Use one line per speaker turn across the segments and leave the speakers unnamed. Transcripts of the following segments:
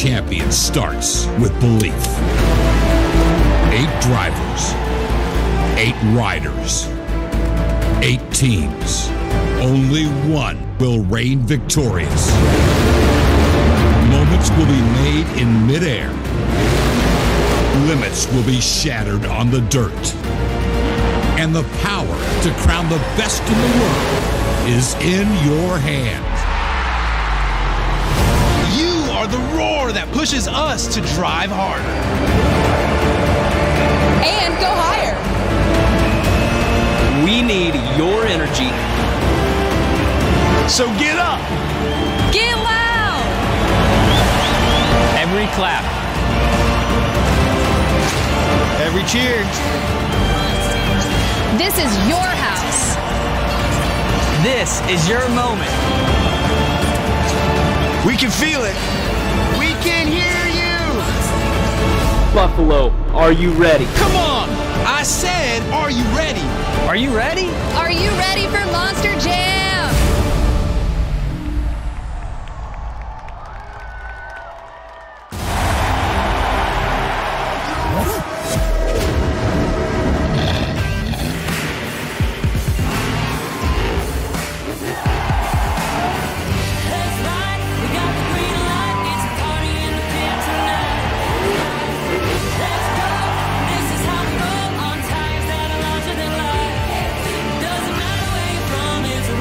champion starts with belief. 8 drivers, 8 riders, 8 teams. Only one will reign victorious. Moments will be made in midair. Limits will be shattered on the dirt. And the power to crown the best in the world is in your hands.
You are the roar that pushes us to drive harder.
And go higher.
We need your energy.
So get up.
Get loud.
Every clap.
Every cheer.
This is your house.
This is your moment.
We can feel it. We can hear you.
Buffalo, are you ready?
Come on. I said, are you ready?
Are you ready?
Are you ready for Monster Jam?
Doesn't matter where you're from, it's a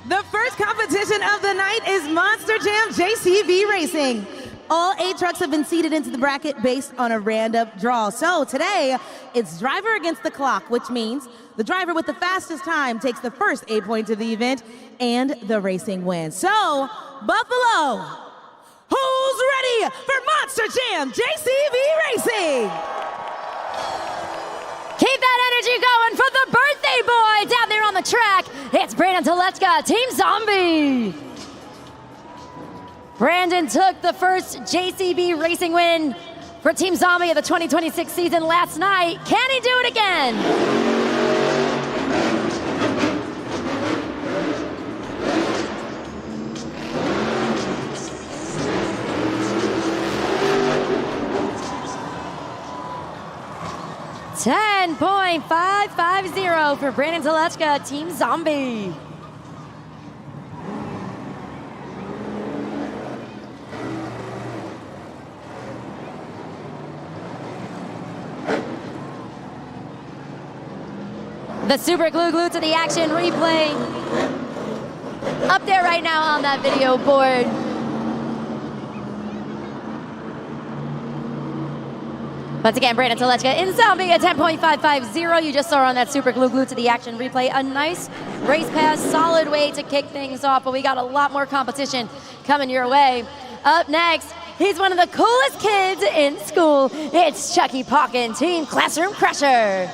The first competition of the night is Monster Jam JCB Racing. All 8 trucks have been seeded into the bracket based on a random draw. So today, it's driver against the clock, which means the driver with the fastest time takes the first 8 points of the event and the racing wins. So, Buffalo, who's ready for Monster Jam JCB Racing?
Keep that energy going for the birthday boy down there on the track. It's Brandon Telechka, Team Zombie. Brandon took the first JCB Racing win for Team Zombie of the 2026 season last night. Can he do it again? 10.550 for Brandon Telechka, Team Zombie. The super glue to the action replay up there right now on that video board. Once again, Brandon Telechka in Zombie at 10.550. You just saw on that super glue to the action replay. A nice race pass, solid way to kick things off, but we got a lot more competition coming your way. Up next, he's one of the coolest kids in school. It's Chucky Pauken, Team Classroom Crusher.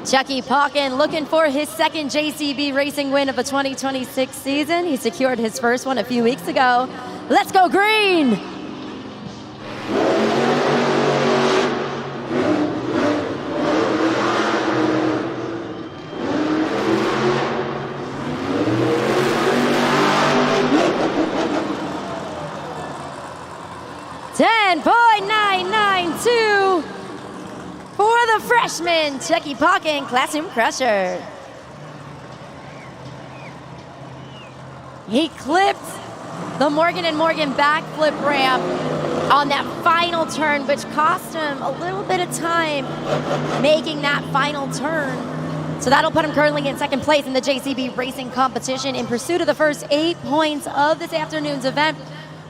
Chucky Pauken looking for his second JCB Racing win of the 2026 season. He secured his first one a few weeks ago. Let's go green! .992 for the freshman, Chucky Pauken, Classroom Crusher. He clipped the Morgan & Morgan backflip ramp on that final turn, which cost him a little bit of time making that final turn. So that'll put him currently in second place in the JCB Racing competition in pursuit of the first 8 points of this afternoon's event.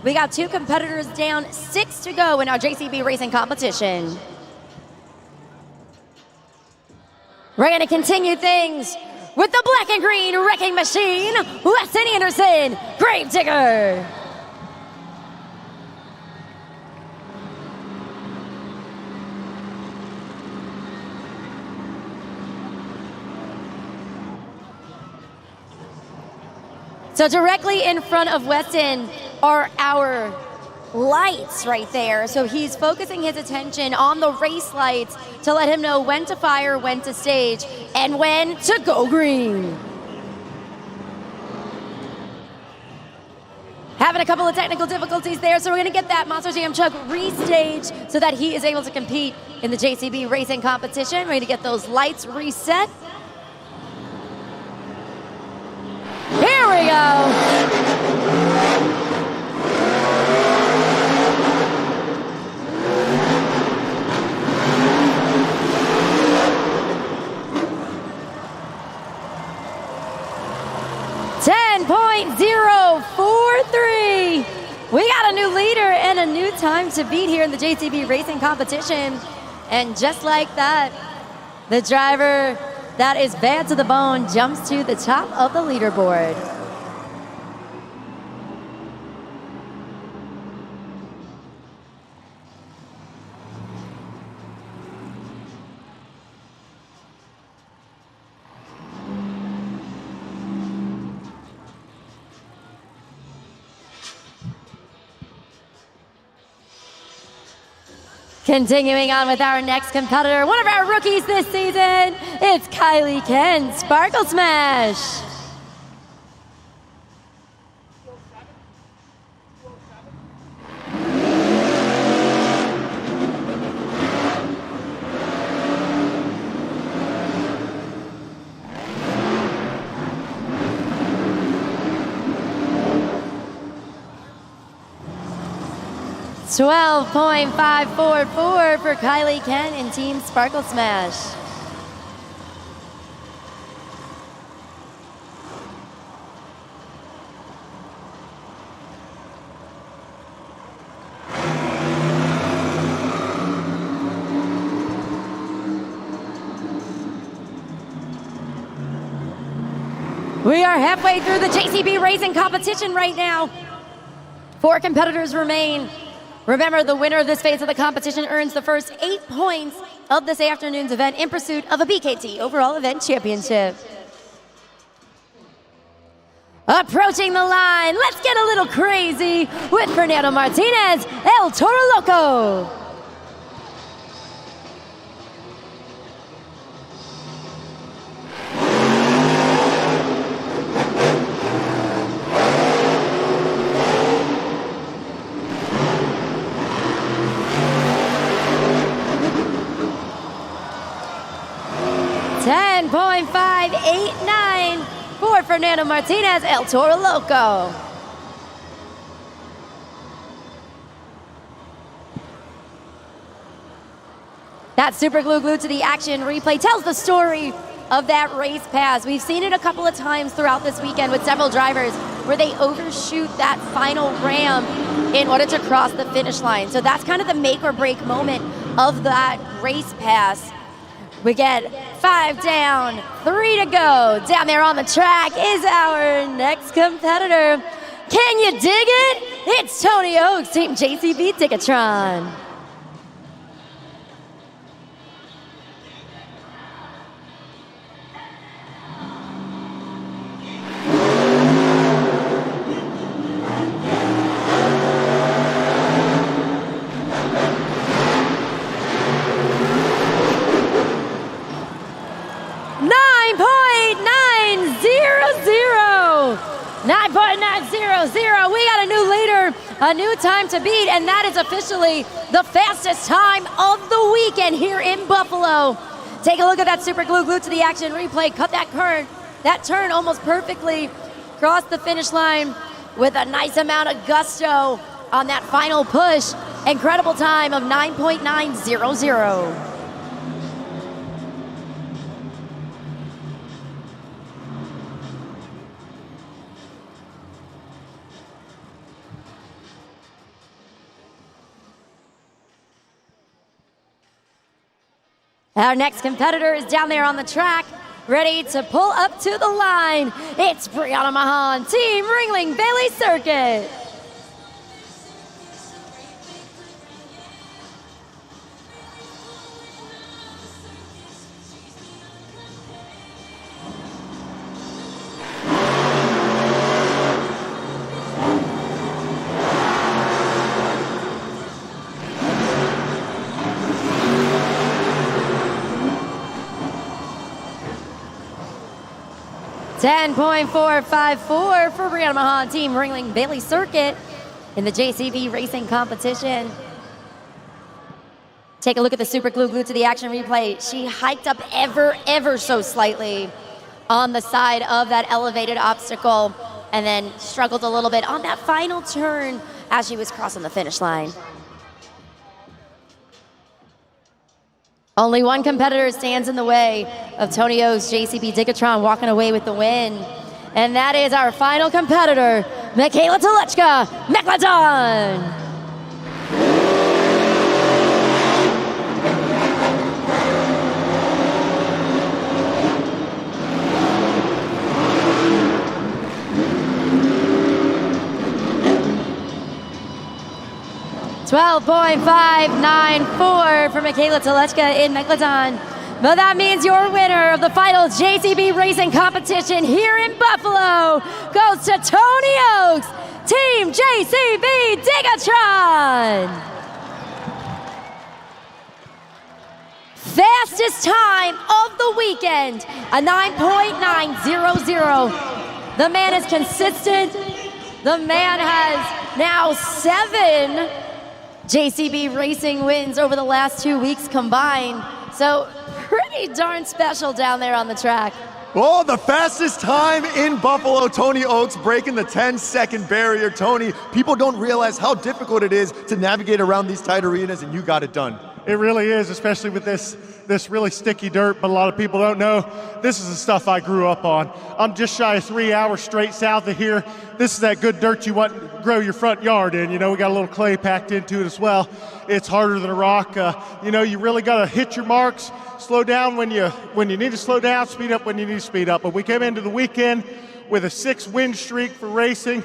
We got 2 competitors down, 6 to go in our JCB Racing competition. We're gonna continue things with the black and green wrecking machine, Weston Anderson, Gravedigger. So directly in front of Weston are our lights right there. So he's focusing his attention on the race lights to let him know when to fire, when to stage, and when to go green. Having a couple of technical difficulties there, so we're gonna get that Monster Jam truck restaged so that he is able to compete in the JCB Racing competition. We're gonna get those lights reset. Here we go. .043. We got a new leader and a new time to beat here in the JCB Racing competition. And just like that, the driver that is bad to the bone jumps to the top of the leaderboard. Continuing on with our next competitor, one of our rookies this season, it's Kylie Ken, Sparkle Smash. $12.544 for Kylie Ken in Team Sparkle Smash. We are halfway through the JCB Racing competition right now. 4 competitors remain. Remember, the winner of this phase of the competition earns the first 8 points of this afternoon's event in pursuit of a BKT Overall Event Championship. Approaching the line, let's get a little crazy with Fernando Martinez, El Toro Loco. .589 for Fernando Martinez, El Toro Loco. That super glue glued to the action replay tells the story of that race pass. We've seen it a couple of times throughout this weekend with several drivers where they overshoot that final ramp in order to cross the finish line. So that's kind of the make or break moment of that race pass. We get 5 down, 3 to go. Down there on the track is our next competitor. Can you dig it? It's Tony Oaks, Team JCB Ticketron. .900. We got a new leader, a new time to beat, and that is officially the fastest time of the weekend here in Buffalo. Take a look at that super glue glued to the action replay. Cut that turn almost perfectly. Cross the finish line with a nice amount of gusto on that final push. Incredible time of 9.900. Our next competitor is down there on the track, ready to pull up to the line. It's Brianna Mahan, Team Ringling Bailey Circuit. .454 for Brianna Mahan, Team Ringling Bailey Circuit in the JCB Racing competition. Take a look at the super glue glued to the action replay. She hiked up ever so slightly on the side of that elevated obstacle and then struggled a little bit on that final turn as she was crossing the finish line. Only one competitor stands in the way of Tony O's JCB Ticketron walking away with the win. And that is our final competitor, Michaela Telechka, Megalodon. .594 for Michaela Telechka in Megalodon. But that means your winner of the final JCB Racing competition here in Buffalo goes to Tony Oaks, Team JCB Ticketron. Fastest time of the weekend, a 9.900. The man is consistent. The man has now 7 JCB Racing wins over the last 2 weeks combined. So pretty darn special down there on the track.
Oh, the fastest time in Buffalo. Tony Oaks breaking the 10-second barrier. Tony, people don't realize how difficult it is to navigate around these tight arenas, and you got it done.
It really is, especially with this really sticky dirt, but a lot of people don't know this is the stuff I grew up on. I'm just shy of 3 hours straight south of here. This is that good dirt you want to grow your front yard in. You know, we got a little clay packed into it as well. It's harder than a rock. You know, you really got to hit your marks, slow down when you need to slow down, speed up when you need to speed up. But we came into the weekend with a 6-win streak for racing.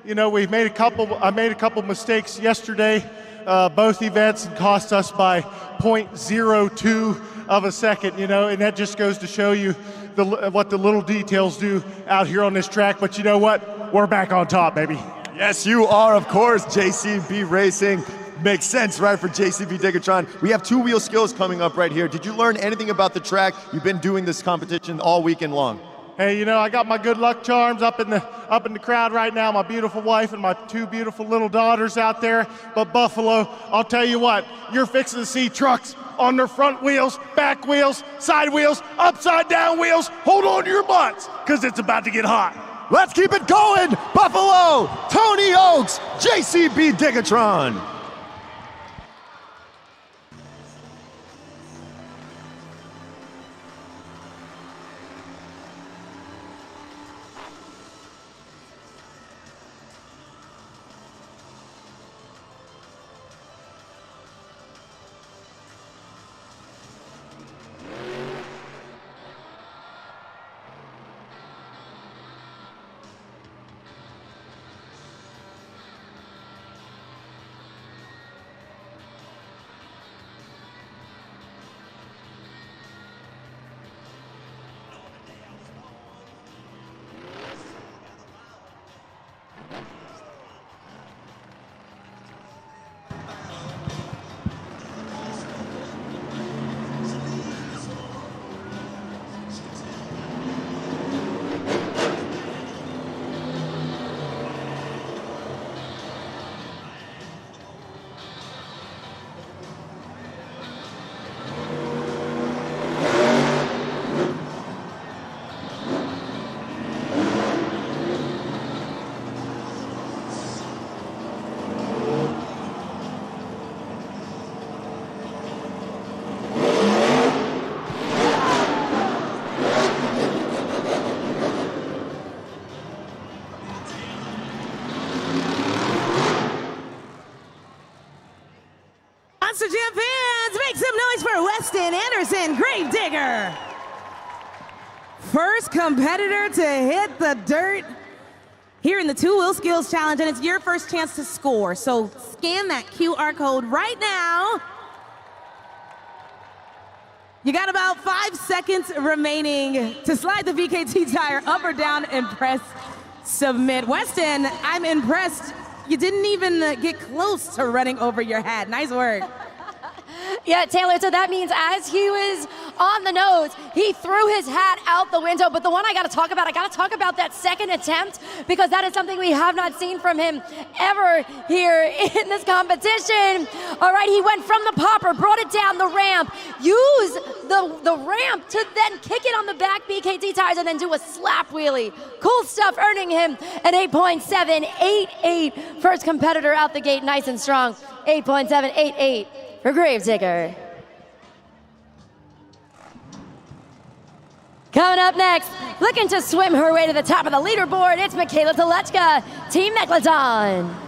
You know, I made a couple mistakes yesterday, both events, and cost us by 0.02 of a second, you know, and that just goes to show you what the little details do out here on this track. But you know what? We're back on top, baby.
Yes, you are, of course, JCB Racing. Makes sense, right, for JCB Digatron. We have 2-wheel skills coming up right here. Did you learn anything about the track? You've been doing this competition all weekend long.
Hey, you know, I got my good luck charms up in the crowd right now, my beautiful wife and my 2 beautiful little daughters out there. But Buffalo, I'll tell you what, you're fixing to see trucks on their front wheels, back wheels, side wheels, upside down wheels. Hold on to your butts, because it's about to get hot.
Let's keep it going. Buffalo, Tony Oaks, JCB Digatron.
Monster Jam fans, make some noise for Weston Anderson, Gravedigger. First competitor to hit the dirt here in the 2-wheel skills challenge, and it's your first chance to score. So scan that QR code right now. You got about 5 seconds remaining to slide the VKT tire up or down and press submit. Weston, I'm impressed. You didn't even get close to running over your hat. Nice work.
Yeah, Taylor, so that means as he was on the nose, he threw his hat out the window. But the one I got to talk about that second attempt, because that is something we have not seen from him ever here in this competition. All right, he went from the popper, brought it down the ramp, used the ramp to then kick it on the back BKT tires and then do a slap wheelie. Cool stuff, earning him an 8.788. First competitor out the gate, nice and strong. 8.788 for Gravedigger. Coming up next, looking to swim her way to the top of the leaderboard, it's Michaela Telechka, Team Megalodon.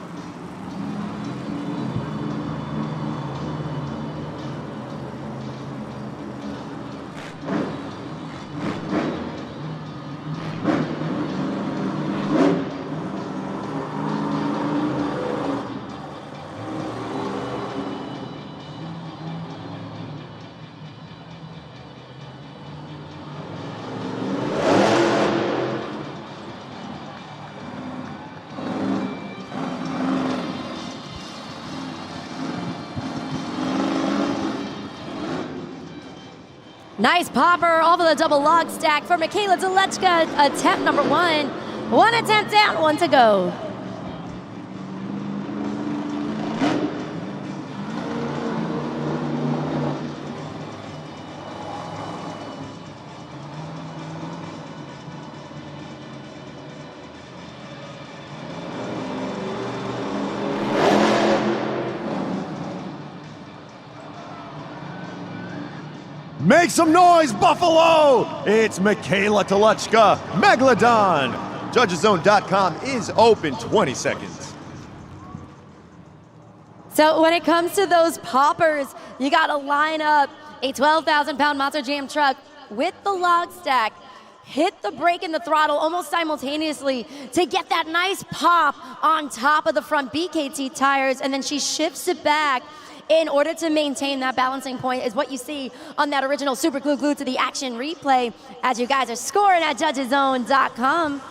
Nice popper off of the double log stack for Michaela Telechka, attempt number 1. 1 attempt down, 1 to go.
Make some noise, Buffalo! It's Michaela Telechka, Megalodon. JudgesZone.com is open 20 seconds.
So when it comes to those poppers, you got to line up a 12,000-pound Monster Jam truck with the log stack hit the brake and the throttle almost simultaneously to get that nice pop on top of the front BKT tires, and then she shifts it back in order to maintain that balancing point, is what you see on that original Super Glue Glued to the Action replay as you guys are scoring at judgeszone.com.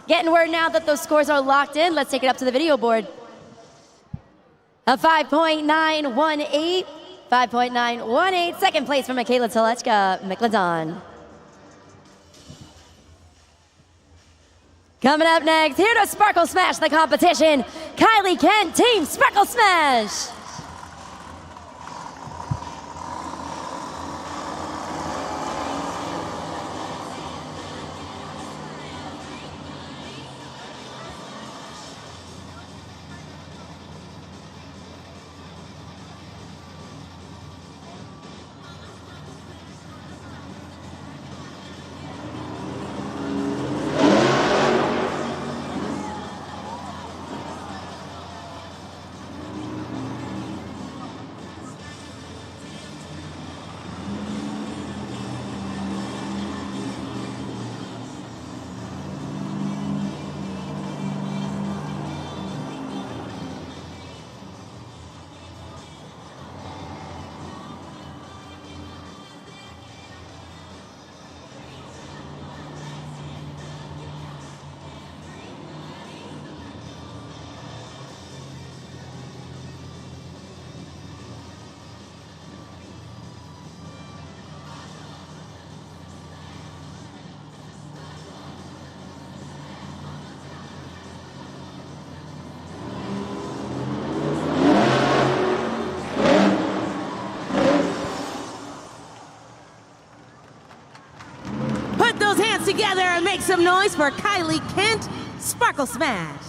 Getting word now that those scores are locked in. Let's take it up to the video board. A 5.918, 5.918. Second place for Michaela Telechka, Megalodon. Coming up next, here to Sparkle Smash the competition, Kylie Kent, Team Sparkle Smash.
Put those hands together and make some noise for Kylie Kent, Sparkle Smash.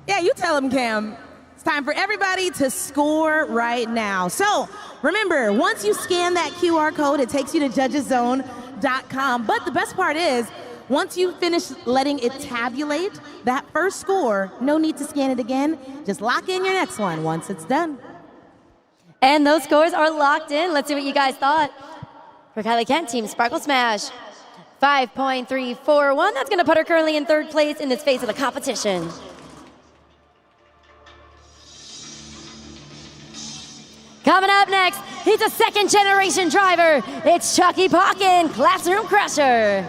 Yeah, you tell them, Cam. It's time for everybody to score right now. So remember, once you scan that QR code, it takes you to judgeszone.com. But the best part is, once you finish letting it tabulate that first score, no need to scan it again. Just lock in your next one once it's done.
And those scores are locked in. Let's see what you guys thought. For Kylie Kent, Team Sparkle Smash, 5.341. That's going to put her currently in third place in this phase of the competition. Coming up next, he's a second-generation driver. It's Chucky Pocken, Classroom Crusher.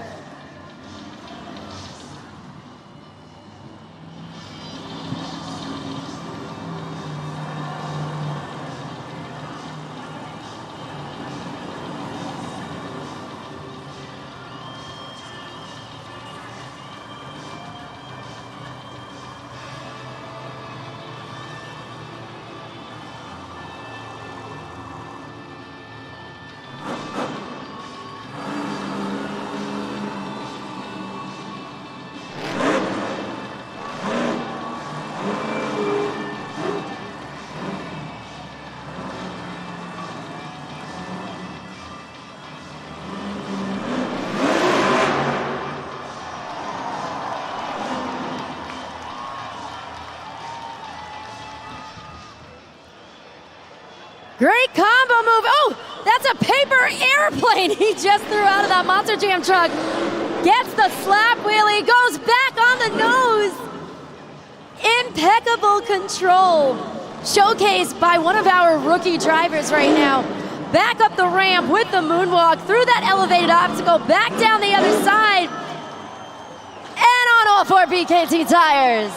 Great combo move. Oh, that's a paper airplane he just threw out of that Monster Jam truck. Gets the slap wheelie, goes back on the nose. Impeccable control. Showcased by one of our rookie drivers right now. Back up the ramp with the moonwalk, through that elevated obstacle, back down the other side. And on all four BKT tires.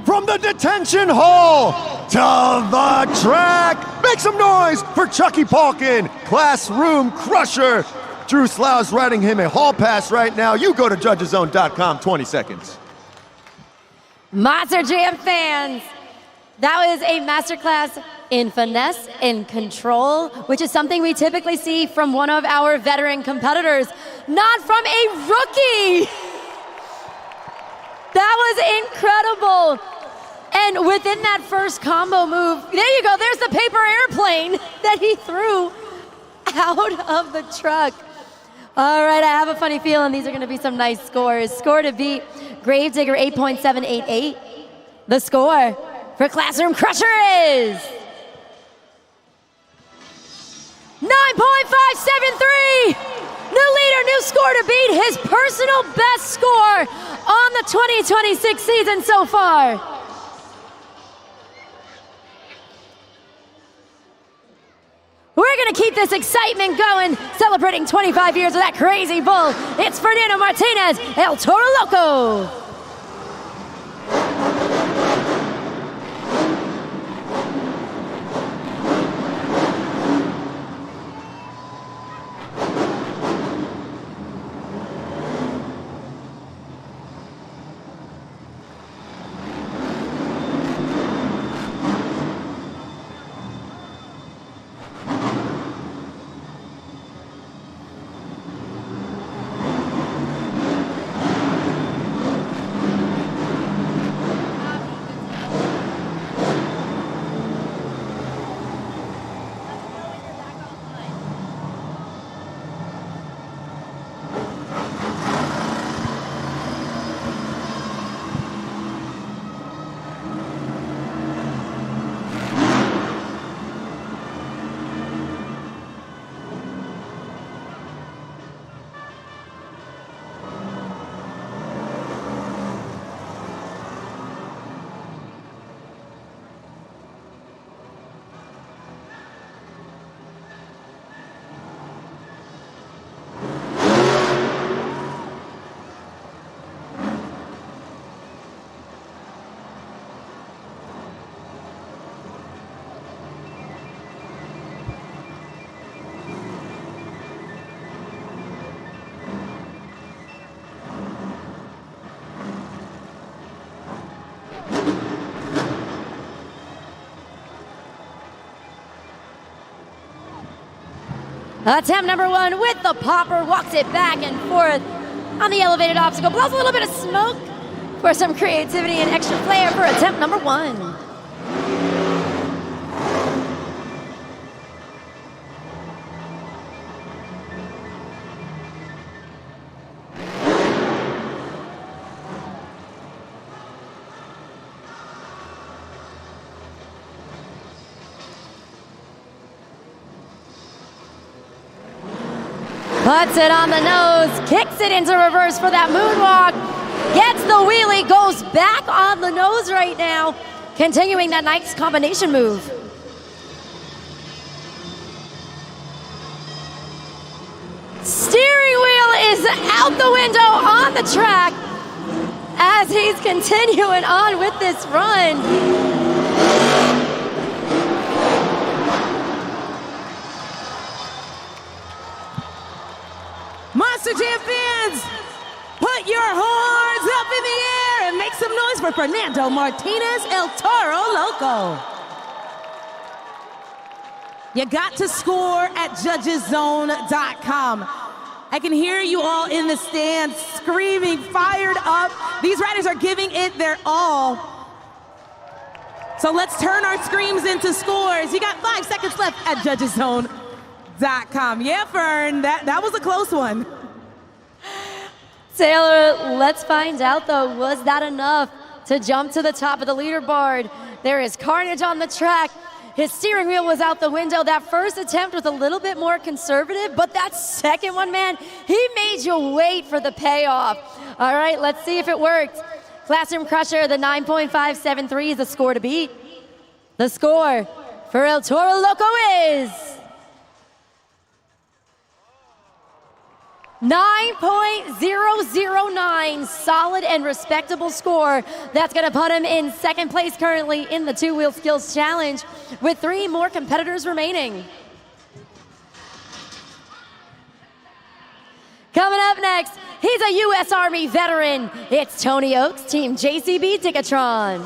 From the detention hall to the track, Make some noise for Chucky Palkin, Classroom Crusher. Drew Slaugh's riding him a hall pass right now. You go to judgeszone.com, 20 seconds.
Monster Jam fans, that was a masterclass in finesse and control, which is something we typically see from one of our veteran competitors, not from a rookie. That was incredible. And within that first combo move, there you go, there's the paper airplane that he threw out of the truck. All right, I have a funny feeling these are gonna be some nice scores. Score to beat, Gravedigger 8.788. The score for Classroom Crusher is 9.573. New leader, new score to beat, his personal best score on the 2026 season so far. We're gonna keep this excitement going, celebrating 25 years of that crazy bull. It's Fernando Martinez, El Toro Loco. Attempt number one with the popper, walks it back and forth on the elevated obstacle, blows a little bit of smoke for some creativity and extra flair for attempt number one. Puts it on the nose, kicks it into reverse for that moonwalk, gets the wheelie, goes back on the nose right now, continuing that nice combination move. Steering wheel is out the window on the track as he's continuing on with this run.
Monster Jam fans, put your horns up in the air and make some noise for Fernando Martinez, El Toro Loco. You got to score at judgeszone.com. I can hear you all in the stands screaming, fired up. These riders are giving it their all. So let's turn our screams into scores. You got 5 seconds left at judgeszone.com. Yeah, Fern, that was a close one.
Taylor, let's find out though, was that enough to jump to the top of the leaderboard? There is carnage on the track. His steering wheel was out the window. That first attempt was a little bit more conservative, but that second one, man, he made you wait for the payoff. All right, let's see if it worked. Classroom Crusher, the 9.573 is the score to beat. The score for El Toro Loco is 9.009, solid and respectable score. That's going to put him in second place currently in the two-wheel skills challenge with 3 more competitors remaining. Coming up next, he's a U.S. Army veteran. It's Tony Oaks, Team JCB Tigatron.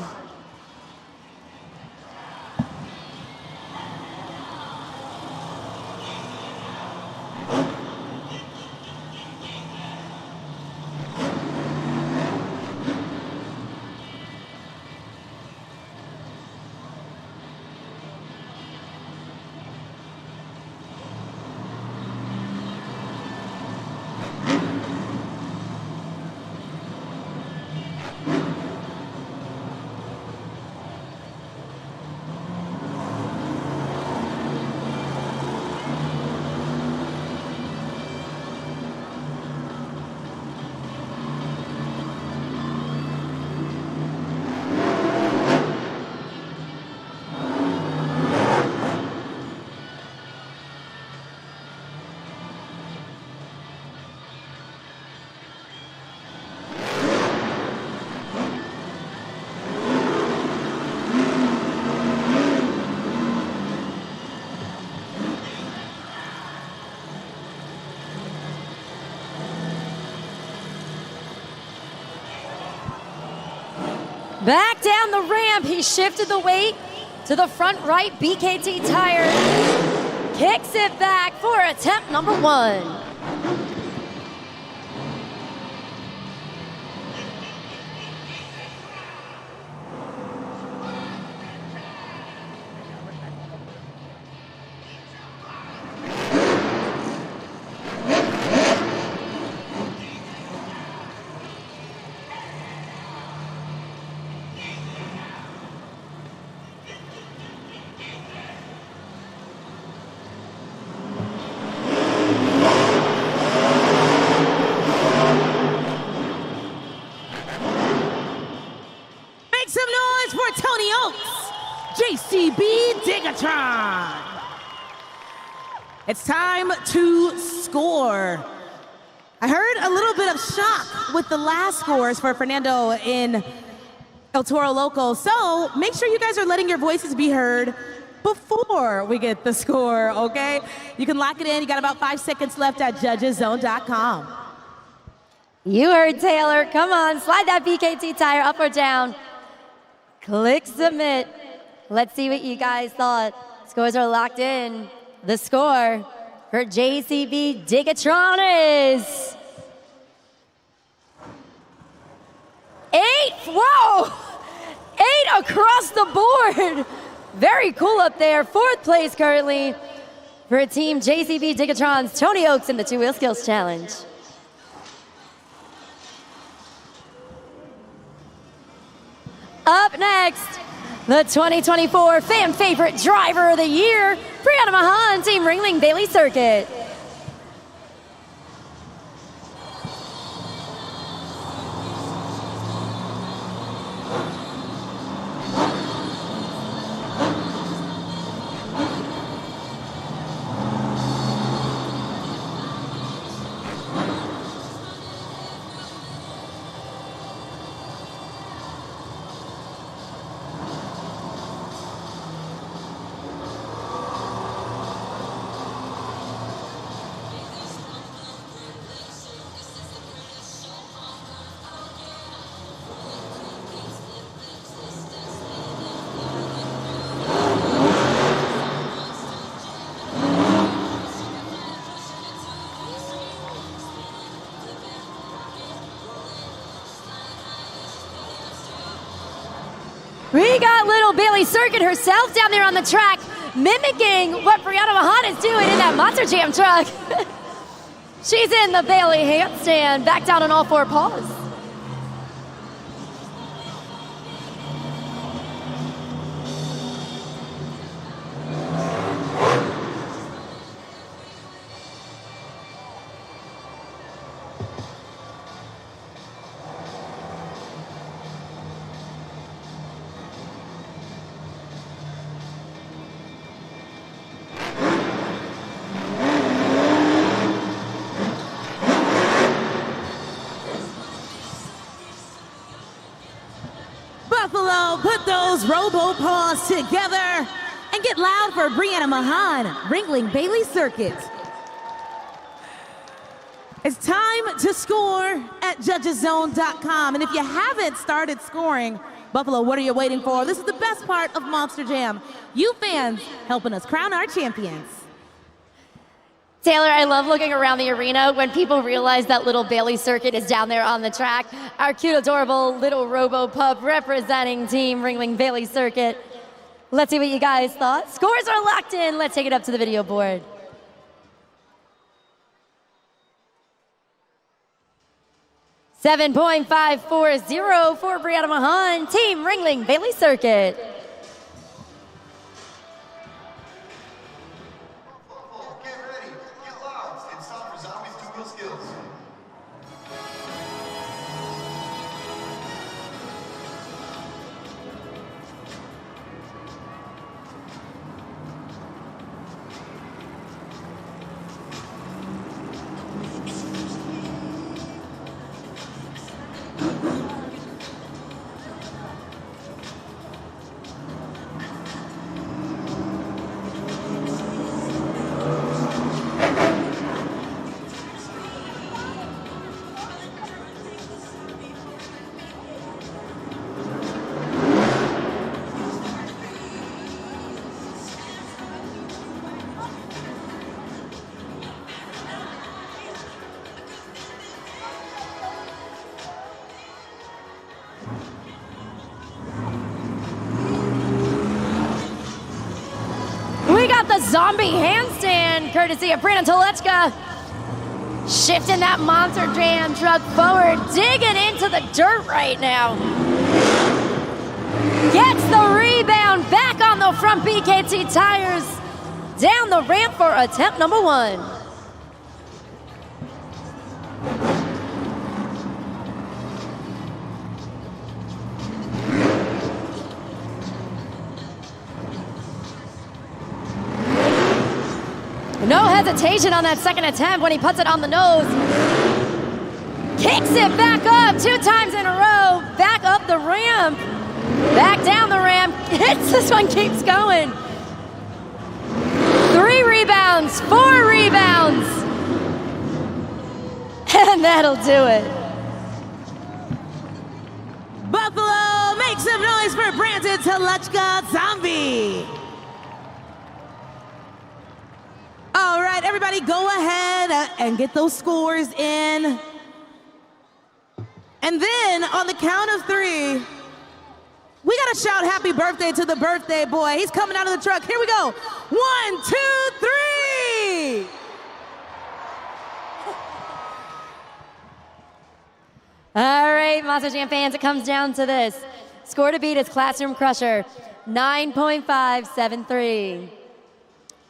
Back down the ramp, he shifted the weight to the front right BKT tire. Kicks it back for attempt number 1. JCB Tigatron. It's time to score. I heard a little bit of shock with the last scores for Fernando in El Toro Loco, so make sure you guys are letting your voices be heard before we get the score, okay? You can lock it in. You got about 5 seconds left at judgeszone.com. You heard Taylor. Come on, slide that BKT tire up or down. Click submit. Let's see what you guys thought. Scores are locked in. The score for JCB Tigatron is 8. Whoa! 8 across the board. Very cool up there. 4th place currently for Team JCB Tigatron's Tony Oaks in the two-wheel skills challenge. Up next, the 2024 Fan Favorite Driver of the Year, Brianna Mahan, Team Ringling Bailey Circuit. We got little Bailey Circuit herself down there on the track, mimicking what Brianna Mahan is doing in that Monster Jam truck. She's in the Bailey handstand, back down on all 4 paws.
those robo paws together and get loud for Brianna Mahan, Ringling Bailey Circuit. It's time to score at judgeszone.com. And if you haven't started scoring, Buffalo, what are you waiting for? This is the best part of Monster Jam. You fans helping us crown our champions.
Taylor, I love looking around the arena when people realize that little Bailey Circuit is down there on the track. Our cute, adorable little robo pup representing Team Ringling Bailey Circuit. Let's see what you guys thought. Scores are locked in. Let's take it up to the video board. $7.540 for Brianna Mahan, Team Ringling Bailey Circuit.
Get ready, get loud, and stop for Zombie's two-wheel skills.
We got the zombie handstand, courtesy of Brandon Telechka. Shifting that Monster Jam truck forward, digging into the dirt right now. Gets the rebound back on the front BKT tires. Down the ramp for attempt number 1. No hesitation on that second attempt when he puts it on the nose. Kicks it back up 2 times in a row. Back up the ramp. Back down the ramp. This one keeps going. 3 rebounds, 4 rebounds. And that'll do it.
Buffalo, make some noise for Brandon Telechka Zombie. All right, everybody go ahead and get those scores in. And then on the count of 3, we gotta shout happy birthday to the birthday boy. He's coming out of the truck. Here we go. 1, 2, 3.
All right, Monster Jam fans, it comes down to this. Score to beat is Classroom Crusher, 9.573.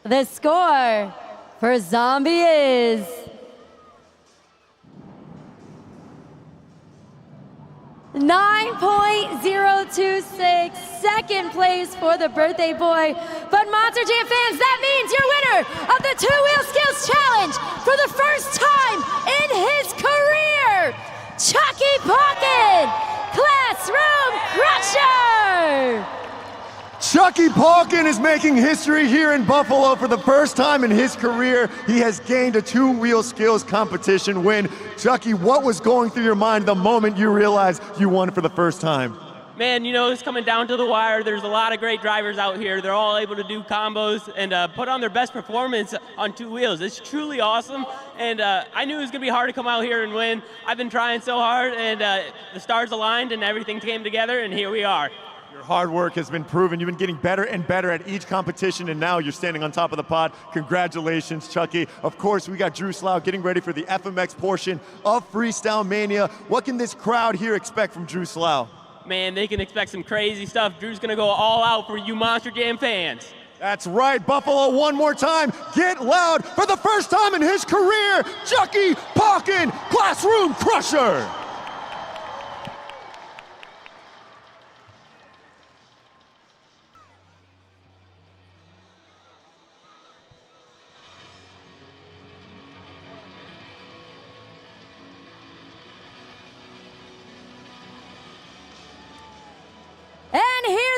The score for Zombie is 9.026. Second place for the birthday boy. But Monster Jam fans, that means your winner of the Two-Wheel Skills Challenge for the first time in his career, Chucky Pocket, Classroom Crusher.
Chucky Palkin is making history here in Buffalo for the first time in his career. He has gained a two-wheel skills competition win. Chucky, what was going through your mind the moment you realized you won for the first time?
Man, you know, it's coming down to the wire. There's a lot of great drivers out here. They're all able to do combos and put on their best performance on two wheels. It's truly awesome, and I knew it was going to be hard to come out here and win. I've been trying so hard, and the stars aligned, and everything came together, and here we are.
Your hard work has been proven. You've been getting better and better at each competition, and now you're standing on top of the pod. Congratulations, Chucky. Of course, we got Drew Slough getting ready for the FMX portion of Freestyle Mania. What can this crowd here expect from Drew Slough?
Man, they can expect some crazy stuff. Drew's going to go all out for you Monster Jam fans.
That's right, Buffalo, one more time. Get loud for the first time in his career, Chucky Palkin, Classroom Crusher.
And here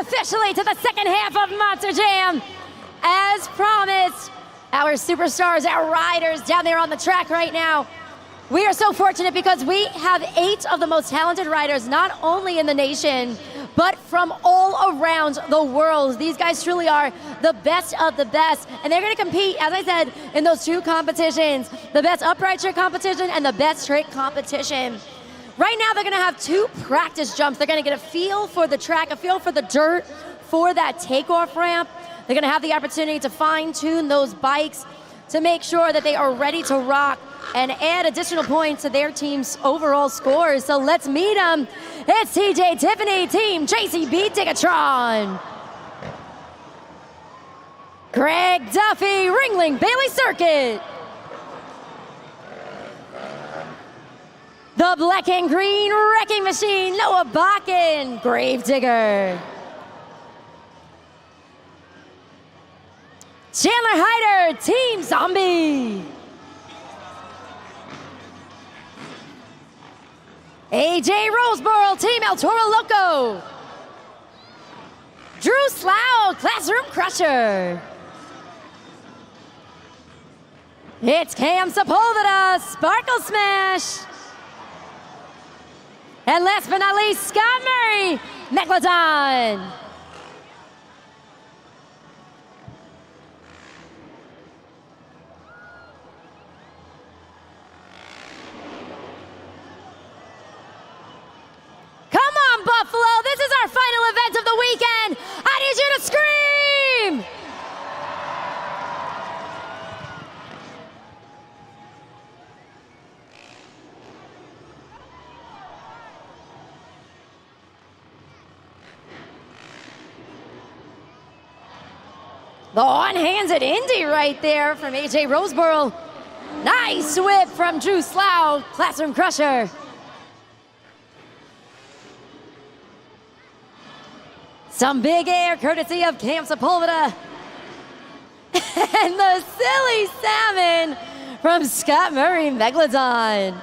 officially to the second half of Monster Jam. As promised, our superstars, our riders down there on the track right now. We are so fortunate because we have 8 of the most talented riders, not only in the nation, but from all around the world. These guys truly are the best of the best, and they're gonna compete, as I said, in those 2 competitions, the best upright trick competition and the best trick competition. Right now, they're gonna have 2 practice jumps. They're gonna get a feel for the track, a feel for the dirt, for that takeoff ramp. They're gonna have the opportunity to fine-tune those bikes to make sure that they are ready to rock and add additional points to their team's overall scores. So let's meet them. It's TJ Tiffany, Team JCB Tigatron. Greg Duffy, Ringling Bailey Circuit. The Black and Green Wrecking Machine, Noah Bakken, Gravedigger. Chandler Hyder, Team Zombie. AJ Roseboro, Team El Toro Loco. Drew Slough, Classroom Crusher. It's Cam Sepulveda, Sparkle Smash. And last but not least, Scott Murray, Megalodon. Buffalo, this is our final event of the weekend. I need you to scream! The one-handed Indy right there from AJ Roseboro. Nice whip from Drew Slough, Classroom Crusher. Some big air courtesy of Cam Sepulveda. And the silly salmon from Scott Murray, Megalodon.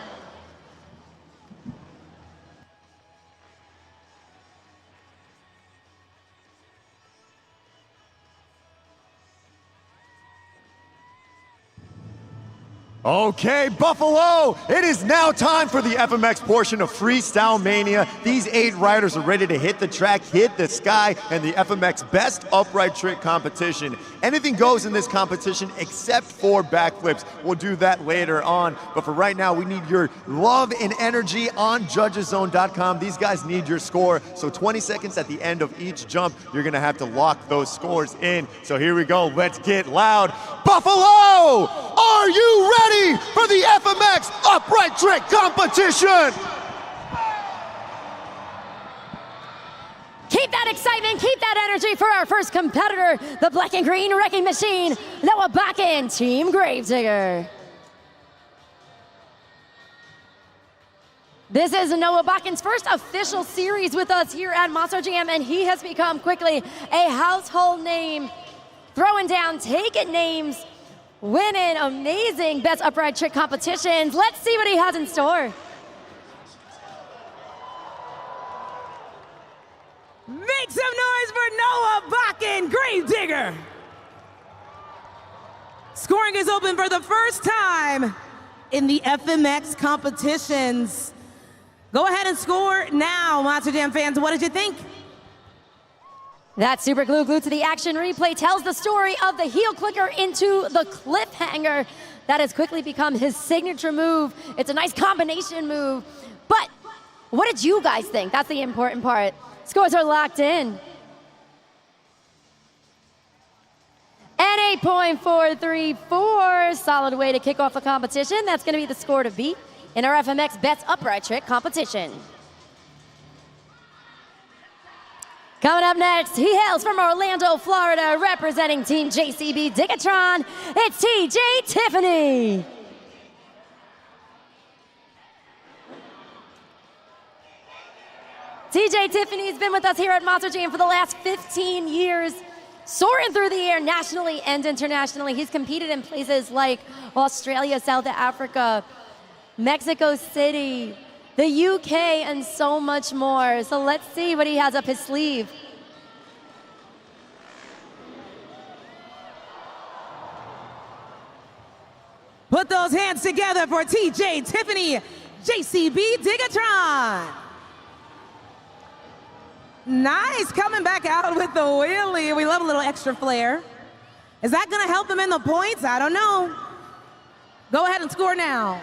Okay, Buffalo, it is now time for the FMX portion of Freestyle Mania. These 8 riders are ready to hit the track, hit the sky, and the FMX Best Upright Trick Competition. Anything goes in this competition except for backflips. We'll do that later on. But for right now, we need your love and energy on judgeszone.com. These guys need your score. So 20 seconds at the end of each jump, you're gonna have to lock those scores in. So here we go, let's get loud. Buffalo, are you ready for the FMX Upright Trick Competition?
Keep that excitement, keep that energy for our first competitor, the Black and Green Wrecking Machine, Noah Bakken, Team Gravedigger. This is Noah Bakken's first official series with us here at Monster Jam, and he has become quickly a household name, throwing down taking names, winning amazing Best Upright Trick competitions. Let's see what he has in store.
Make some noise for Noah Bakken, Gravedigger. Scoring is open for the first time in the FMX competitions. Go ahead and score now, Monster Jam fans. What did you think?
That super glue glued to the action replay tells the story of the heel clicker into the cliffhanger that has quickly become his signature move. It's a nice combination move. But what did you guys think? That's the important part. Scores are locked in. And 8.434, solid way to kick off the competition. That's going to be the score to beat in our FMX Best Upright Trick competition. Coming up next, he hails from Orlando, Florida, representing Team JCB Tigatron. It's TJ Tiffany. TJ Tiffany's been with us here at Monster Jam for the last 15 years, soaring through the air nationally and internationally. He's competed in places like Australia, South Africa, Mexico City, the UK, and so much more. So let's see what he has up his sleeve.
Put those hands together for TJ Tiffany, JCB Digatron. Nice, coming back out with the wheelie. We love a little extra flair. Is that gonna help him in the points? I don't know. Go ahead and score now.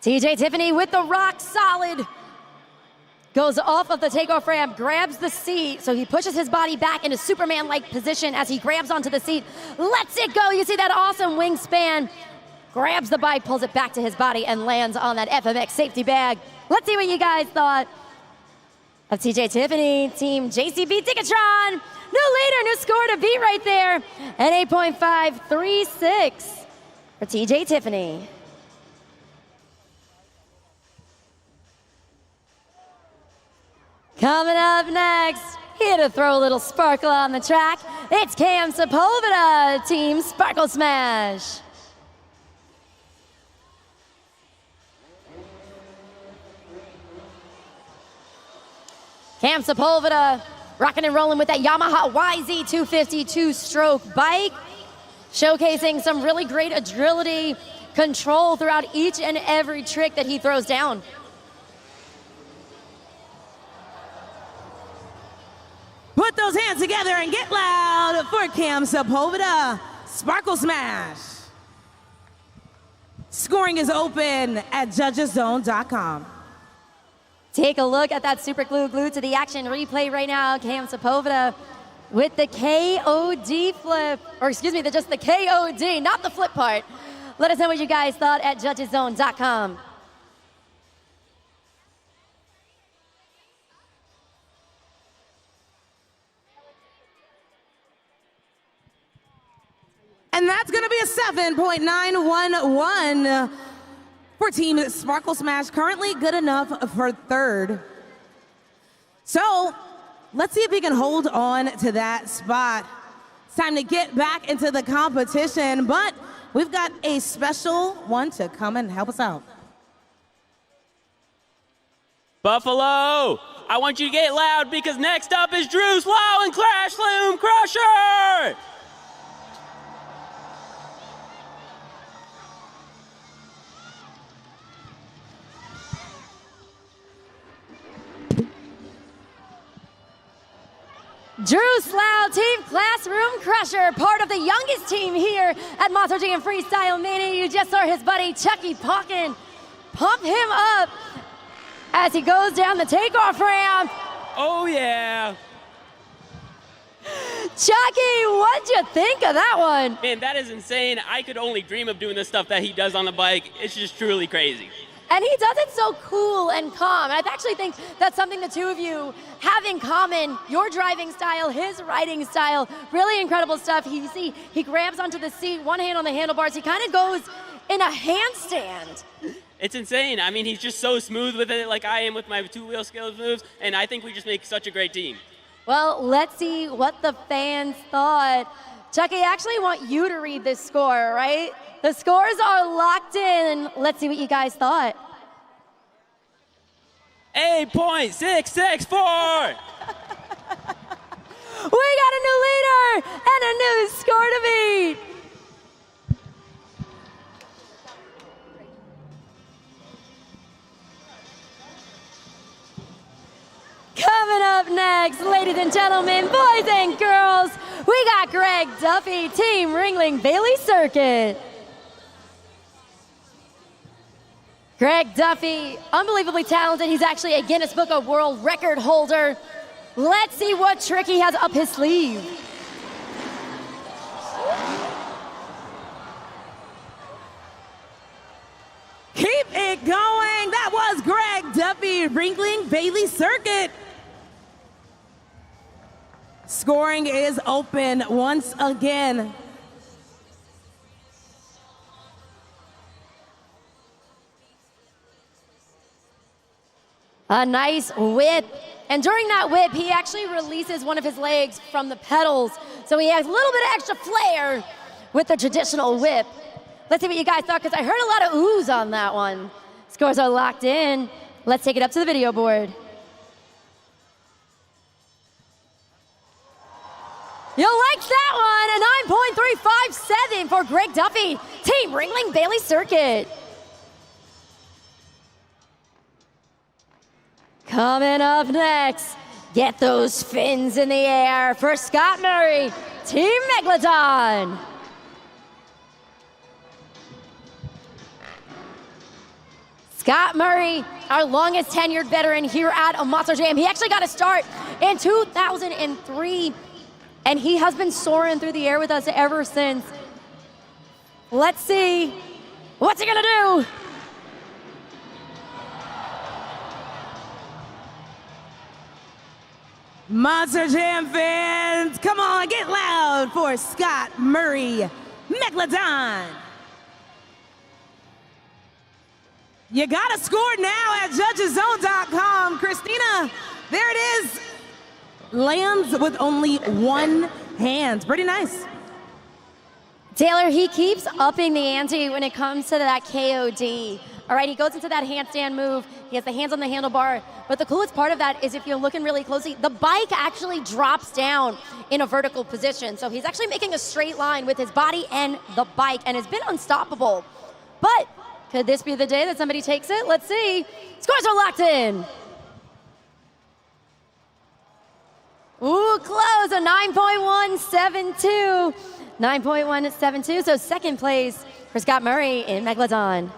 TJ Tiffany with the rock solid. Goes off of the takeoff ramp, grabs the seat, so he pushes his body back into Superman-like position as he grabs onto the seat, lets it go. You see that awesome wingspan. Grabs the bike, pulls it back to his body, and lands on that FMX safety bag. Let's see what you guys thought of TJ Tiffany, team JCB Ticketron. New leader, new score to beat right there. An 8.536 for TJ Tiffany. Coming up next, here to throw a little sparkle on the track, it's Cam Sepulveda, Team Sparkle Smash. Cam Sepulveda rocking and rolling with that Yamaha YZ250 two-stroke bike, showcasing some really great agility, control throughout each and every trick that he throws down.
Put those hands together and get loud for Cam Sepulveda, Sparkle Smash. Scoring is open at judgeszone.com.
Take a look at that super glue glued to the action replay right now. Cam Sepulveda with the KOD flip, or excuse me, just the KOD, not the flip part. Let us know what you guys thought at judgeszone.com.
And that's going to be a 7.911 for Team Sparkle Smash, currently good enough for third. So let's see if we can hold on to that spot. It's time to get back into the competition, but we've got a special one to come and help us out.
Buffalo, I want you to get loud because next up is Drew Slough and Crash Loom Crusher.
Drew Slough, Team Classroom Crusher, part of the youngest team here at Monster Jam Freestyle Mania. You just saw his buddy Chucky Pawkin pump him up as he goes down the takeoff ramp.
Oh yeah.
Chucky, what'd you think of that one?
Man, that is insane. I could only dream of doing the stuff that he does on the bike. It's just truly crazy.
And he does it so cool and calm. And I actually think that's something the two of you have in common. Your driving style, his riding style, really incredible stuff. You see, he grabs onto the seat, one hand on the handlebars. He kind of goes in a handstand.
It's insane. I mean, he's just so smooth with it like I am with my two-wheel skills moves, and I think we just make such a great team.
Well, let's see what the fans thought. Chucky, I actually want you to read this score, right? The scores are locked in. Let's see what you guys thought.
8.664.
We got a new leader and a new score to beat. Coming up next, ladies and gentlemen, boys and girls, we got Greg Duffy, Team Ringling Bailey Circuit. Greg Duffy, unbelievably talented. He's actually a Guinness Book of World Record holder. Let's see what trick he has up his sleeve.
Keep it going. That was Greg Duffy, Ringling Bailey Circuit. Scoring is open once again.
A nice whip. And during that whip, he actually releases one of his legs from the pedals. So he has a little bit of extra flair with the traditional whip. Let's see what you guys thought, because I heard a lot of oohs on that one. Scores are locked in. Let's take it up to the video board. You liked that one, a 9.357 for Greg Duffy, Team Team Ringling Bailey Circuit. Coming up next, get those fins in the air for Scott Murray, Team Megalodon. Scott Murray, our longest tenured veteran here at a Monster Jam. He actually got a start in 2003, and he has been soaring through the air with us ever since. Let's see, what's he gonna do?
Monster Jam fans, come on, get loud for Scott Murray, Megalodon. You got a score now at judgeszone.com. Christina, there it is. Lands with only one hand. Pretty nice.
Taylor, he keeps upping the ante when it comes to that KOD. All right, he goes into that handstand move. He has the hands on the handlebar. But the coolest part of that is if you're looking really closely, the bike actually drops down in a vertical position. So he's actually making a straight line with his body and the bike and has been unstoppable. But could this be the day that somebody takes it? Let's see. Scores are locked in. Ooh, close, a 9.172. 9.172, so second place for Scott Murray in Megalodon.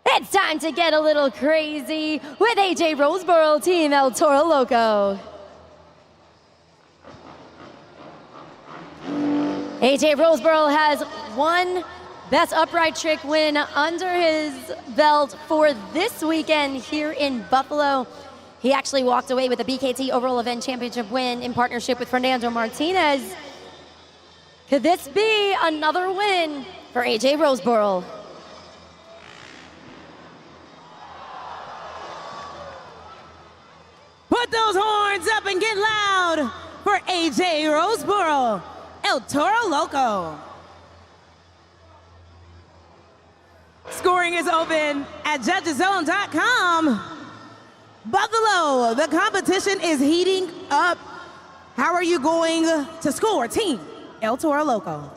It's time to get a little crazy with AJ Roseboro, Team El Toro Loco. AJ Roseboro has one best upright trick win under his belt for this weekend here in Buffalo. He actually walked away with a BKT Overall Event Championship win in partnership with Fernando Martinez. Could this be another win for AJ Roseboro?
Put those horns up and get loud for AJ Roseboro, El Toro Loco. Scoring is open at judgeszone.com. Buffalo, the competition is heating up. How are you going to score, Team El Toro Loco?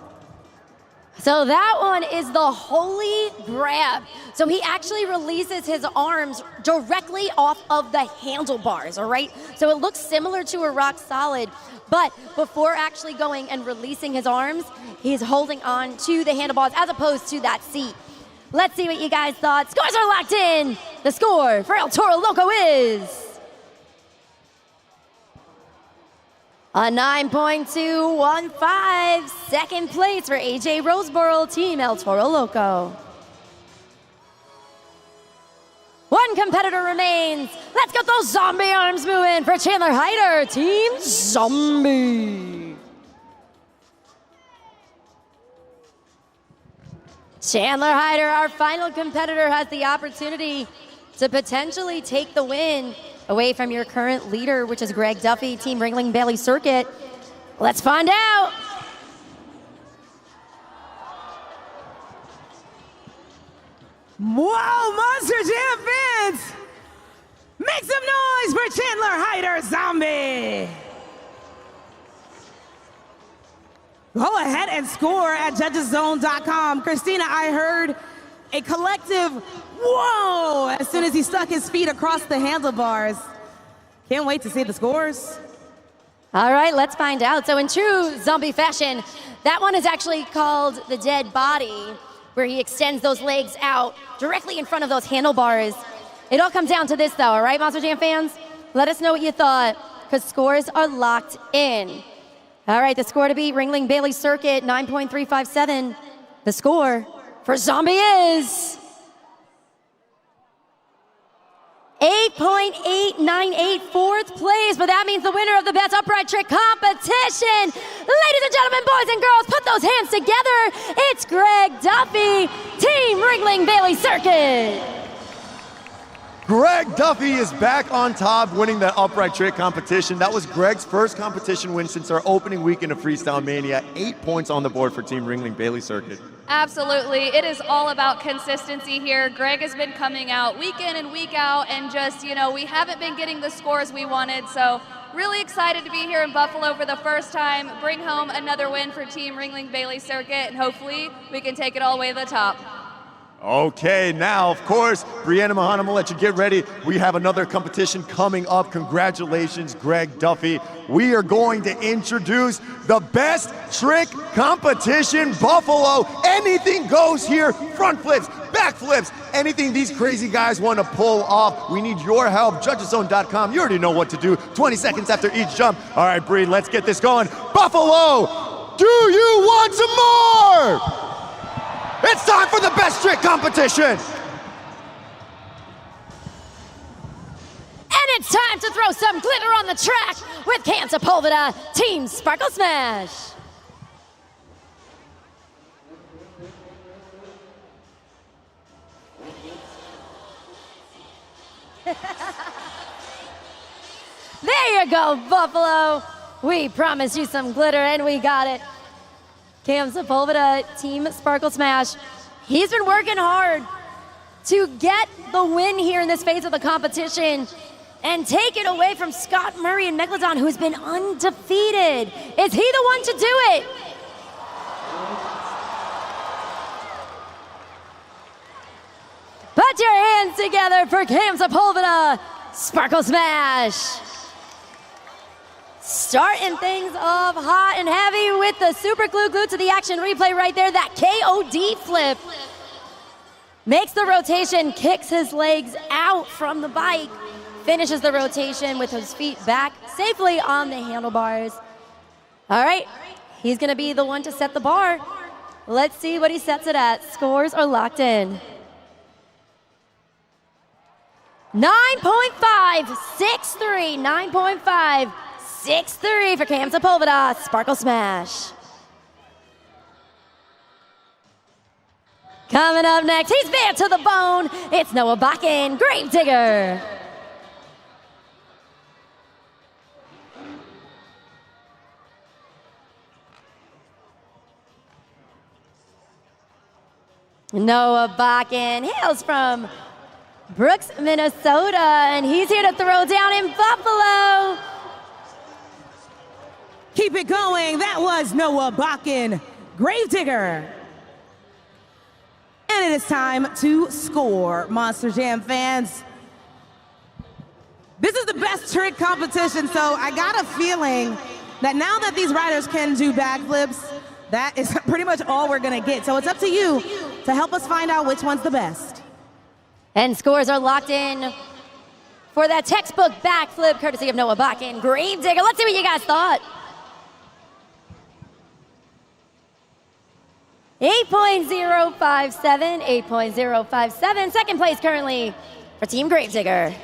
So that one is the holy grab. So he actually releases his arms directly off of the handlebars, all right? So it looks similar to a rock solid, but before actually going and releasing his arms, he's holding on to the handlebars as opposed to that seat. Let's see what you guys thought. Scores are locked in. The score for El Toro Loco is a 9.215. Second place for AJ Roseboro, Team El Toro Loco. One competitor remains. Let's get those zombie arms moving for Chandler Hyder, Team Zombie. Chandler Hyder, our final competitor, has the opportunity to potentially take the win away from your current leader, which is Greg Duffy, Team Ringling Bailey Circuit. Let's find out.
Whoa, Monster Jam fans! Make some noise for Chandler Hyder, Zombie! Go ahead and score at judgeszone.com. Christina, I heard a collective whoa as soon as he stuck his feet across the handlebars. Can't wait to see the scores.
All right, let's find out. So in true zombie fashion, that one is actually called the dead body, where he extends those legs out directly in front of those handlebars. It all comes down to this though, all right, Monster Jam fans? Let us know what you thought, because scores are locked in. All right, the score to beat Ringling Bailey Circuit, 9.357. The score for Zombie is 8.898, fourth place, but that means the winner of the best upright trick competition. Ladies and gentlemen, boys and girls, put those hands together. It's Greg Duffy, Team Ringling Bailey Circuit.
Greg Duffy is back on top, winning that upright trick competition. That was Greg's first competition win since our opening weekend of Freestyle Mania. 8 points on the board for Team Ringling Bailey Circuit.
Absolutely. It is all about consistency here. Greg has been coming out week in and week out, and just, we haven't been getting the scores we wanted, so Really excited to be here in Buffalo for the first time, bring home another win for Team Ringling Bailey Circuit, and hopefully we can take it all the way to the top.
Okay, now, of course, Brianna Mahan, I'm gonna let you get ready. We have another competition coming up. Congratulations, Greg Duffy. We are going to introduce the best trick competition, Buffalo. Anything goes here, front flips, back flips, anything these crazy guys want to pull off. We need your help, judgeszone.com. You already know what to do. 20 seconds after each jump. All right, Bree, let's get this going. Buffalo, do you want some more? It's time for the best trick competition.
And it's time to throw some glitter on the track with Cam Sepulveda, Team Sparkle Smash. There you go, Buffalo. We promised you some glitter and we got it. Cam Sepulveda, Team Sparkle Smash. He's been working hard to get the win here in this phase of the competition and take it away from Scott Murray and Megalodon, who's been undefeated. Is he the one to do it? Put your hands together for Cam Sepulveda, Sparkle Smash. Starting things off hot and heavy with the super glue to the action replay right there. That KOD flip. Makes the rotation, kicks his legs out from the bike, finishes the rotation with his feet back safely on the handlebars. All right, he's gonna be the one to set the bar. Let's see what he sets it at. Scores are locked in. 9.5, 6-3, 9.5. 6-3 for Cam Sepulveda, Sparkle Smash. Coming up next, he's bad to the bone. It's Noah Bakken, Gravedigger. Noah Bakken hails from Brooks, Minnesota, and he's here to throw down in Buffalo.
Keep it going. That was Noah Bakken, Gravedigger. And it is time to score, Monster Jam fans. This is the best trick competition, so I got a feeling that now that these riders can do backflips, that is pretty much all we're gonna get. So it's up to you to help us find out which one's the best.
And scores are locked in for that textbook backflip, courtesy of Noah Bakken, Gravedigger. Let's see what you guys thought. 8.057, 8.057. Second place currently for Team Gravedigger.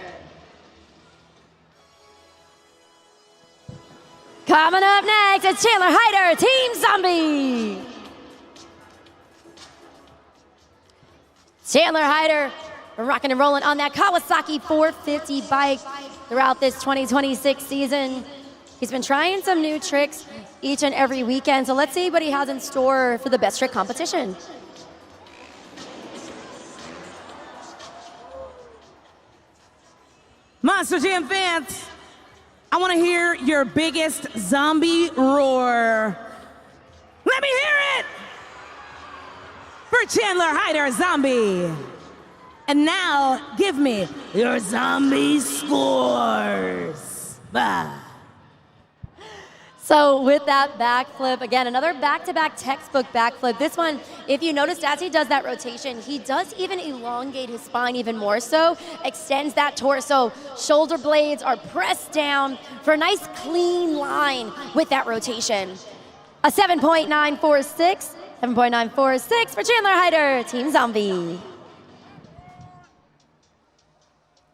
Coming up next, it's Chandler Hyder, Team Zombie. Chandler Hyder rocking and rolling on that Kawasaki 450 bike throughout this 2026 season. He's been trying some new tricks each and every weekend, so let's see what he has in store for the best trick competition.
Monster Jam fans, I want to hear your biggest zombie roar. Let me hear it for Chandler Hyder, Zombie. And now, give me your zombie scores. Bah.
So with that backflip, again, another back-to-back textbook backflip. This one, if you noticed, as he does that rotation, he does even elongate his spine even more so, extends that torso. Shoulder blades are pressed down for a nice clean line with that rotation. A 7.946, 7.946 for Chandler Hyder, Team Zombie.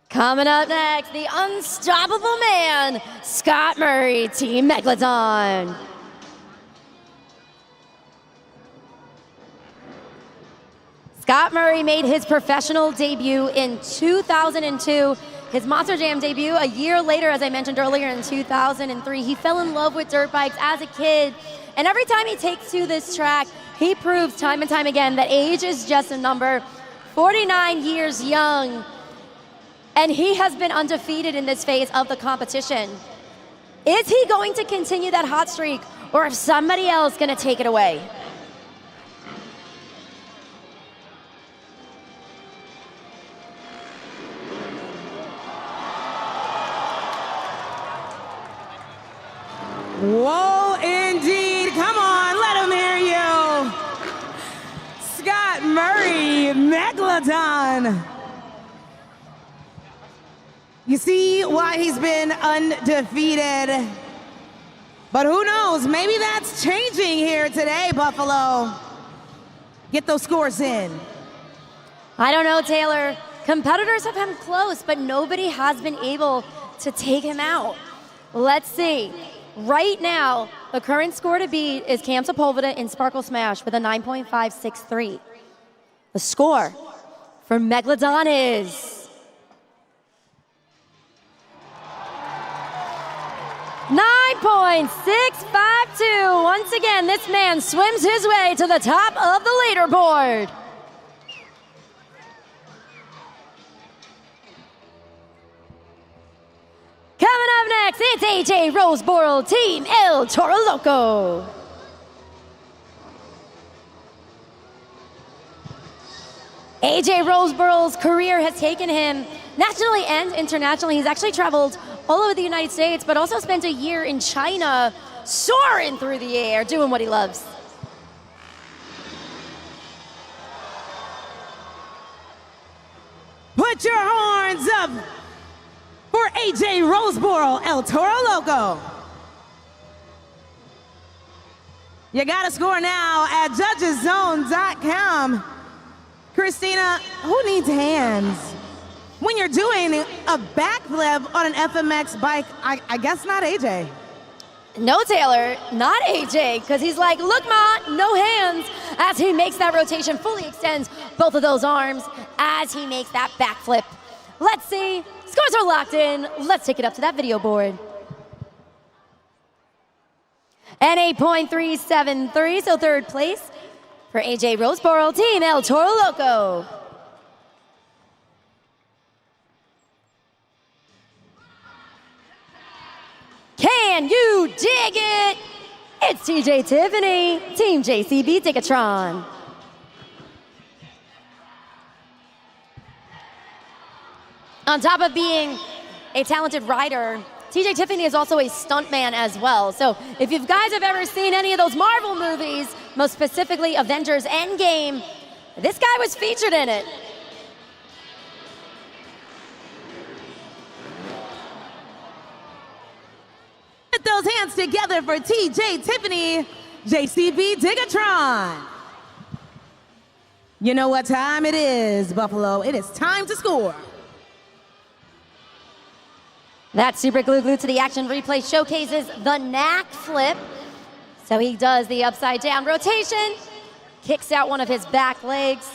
Coming up next, the unstoppable man, Scott Murray, Team Megalodon. Scott Murray made his professional debut in 2002. His Monster Jam debut a year later, as I mentioned earlier, in 2003. He fell in love with dirt bikes as a kid. And every time he takes to this track, he proves time and time again that age is just a number. 49 years young. And he has been undefeated in this phase of the competition. Is he going to continue that hot streak, or is somebody else going to take it away?
Whoa, indeed. Come on, let him hear you. Scott Murray, Megalodon. You see why he's been undefeated. But who knows, maybe that's changing here today, Buffalo. Get those scores in.
I don't know, Taylor. Competitors have come close, but nobody has been able to take him out. Let's see. Right now, the current score to beat is Cam Sepulveda in Sparkle Smash with a 9.563. The score for Megalodon is 9.652. Once again, this man swims his way to the top of the leaderboard. Coming up next, it's AJ Roseboro, Team El Toro Loco. AJ Roseboro's career has taken him nationally and internationally. He's actually traveled all over the United States, but also spent a year in China, soaring through the air, doing what he loves.
Put your horns up for AJ Roseboro, El Toro Loco. You got a score now at judgeszone.com. Christina, who needs hands? When you're doing a backflip on an FMX bike, I guess not AJ.
No, Taylor, not AJ, because he's like, look, Ma, no hands, as he makes that rotation, fully extends both of those arms as he makes that backflip. Let's see. Scores are locked in. Let's take it up to that video board. And 8.373, so third place for AJ Roseboro, Team El Toro Loco. Can you dig it? It's TJ Tiffany, Team JCB Ticketron. On top of being a talented rider, TJ Tiffany is also a stuntman as well. So if you guys have ever seen any of those Marvel movies, most specifically Avengers Endgame, this guy was featured in it.
Put those hands together for TJ Tiffany, JCB Ticketron. You know what time it is, Buffalo. It is time to score.
That super glue to the action replay showcases the knack flip. So he does the upside down rotation, kicks out one of his back legs,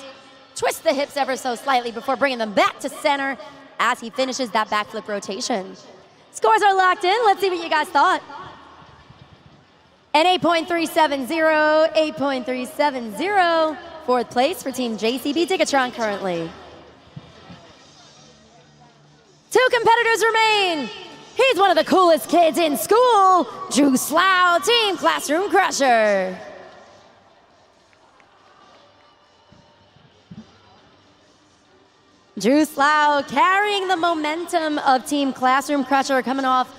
twists the hips ever so slightly before bringing them back to center as he finishes that backflip rotation. Scores are locked in. Let's see what you guys thought. And 8.370, 8.370, fourth place for Team JCB Ticketron currently. Two competitors remain. He's one of the coolest kids in school, Drew Slough, Team Classroom Crusher. Drew Slough carrying the momentum of Team Classroom Crusher, coming off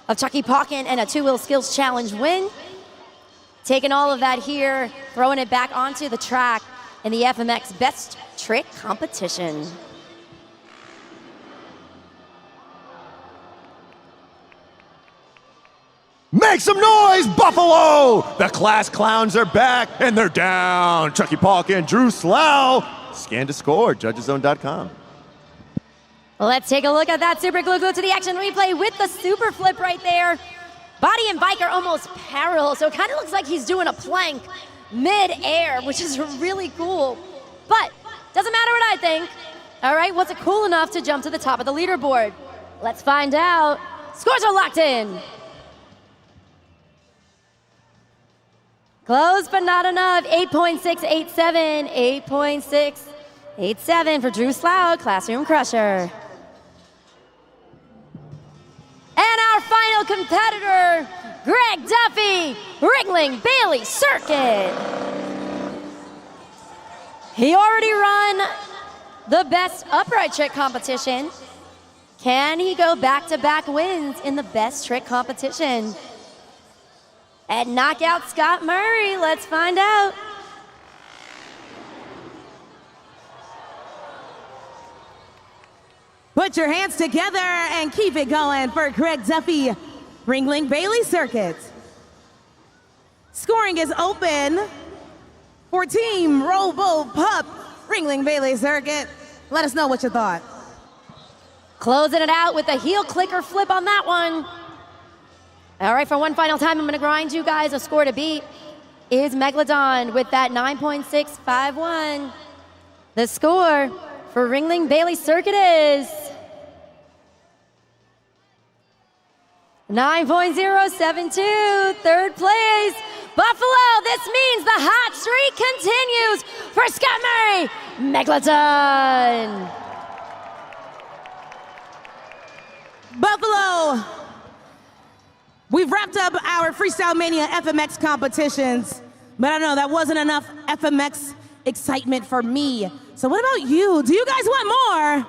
of Chucky Pawkin and a two-wheel skills challenge win. Taking all of that here, throwing it back onto the track in the FMX Best Trick competition.
Make some noise, Buffalo! The class clowns are back, and they're down. Chucky Pawkin, Drew Slough. Scan to score, judgeszone.com.
Let's take a look at that super glue to the action replay with the super flip right there. Body and bike are almost parallel, so it kind of looks like he's doing a plank mid-air, which is really cool. But doesn't matter what I think. All right, was it cool enough to jump to the top of the leaderboard? Let's find out. Scores are locked in. Close, but not enough. 8.687, 8.687 for Drew Slough, Classroom Crusher. And our final final competitor, Greg Duffy, Ringling Bailey Circuit. He already run the best upright trick competition. Can he go back-to-back wins in the best trick competition? And knock out Scott Murray? Let's find out.
Put your hands together and keep it going for Greg Duffy, Ringling Bailey Circuit. Scoring is open for Team Robo Pup, Ringling Bailey Circuit. Let us know what you thought.
Closing it out with a heel clicker flip on that one. All right, for one final time, I'm gonna grind you guys a score to beat. Is Megalodon with that 9.651. The score for Ringling Bailey Circuit is 9.072, third place. Buffalo, this means the hot streak continues for Scott Murray, Megalodon.
Buffalo, we've wrapped up our Freestyle Mania FMX competitions, but I don't know, that wasn't enough FMX excitement for me. So what about you? Do you guys want more?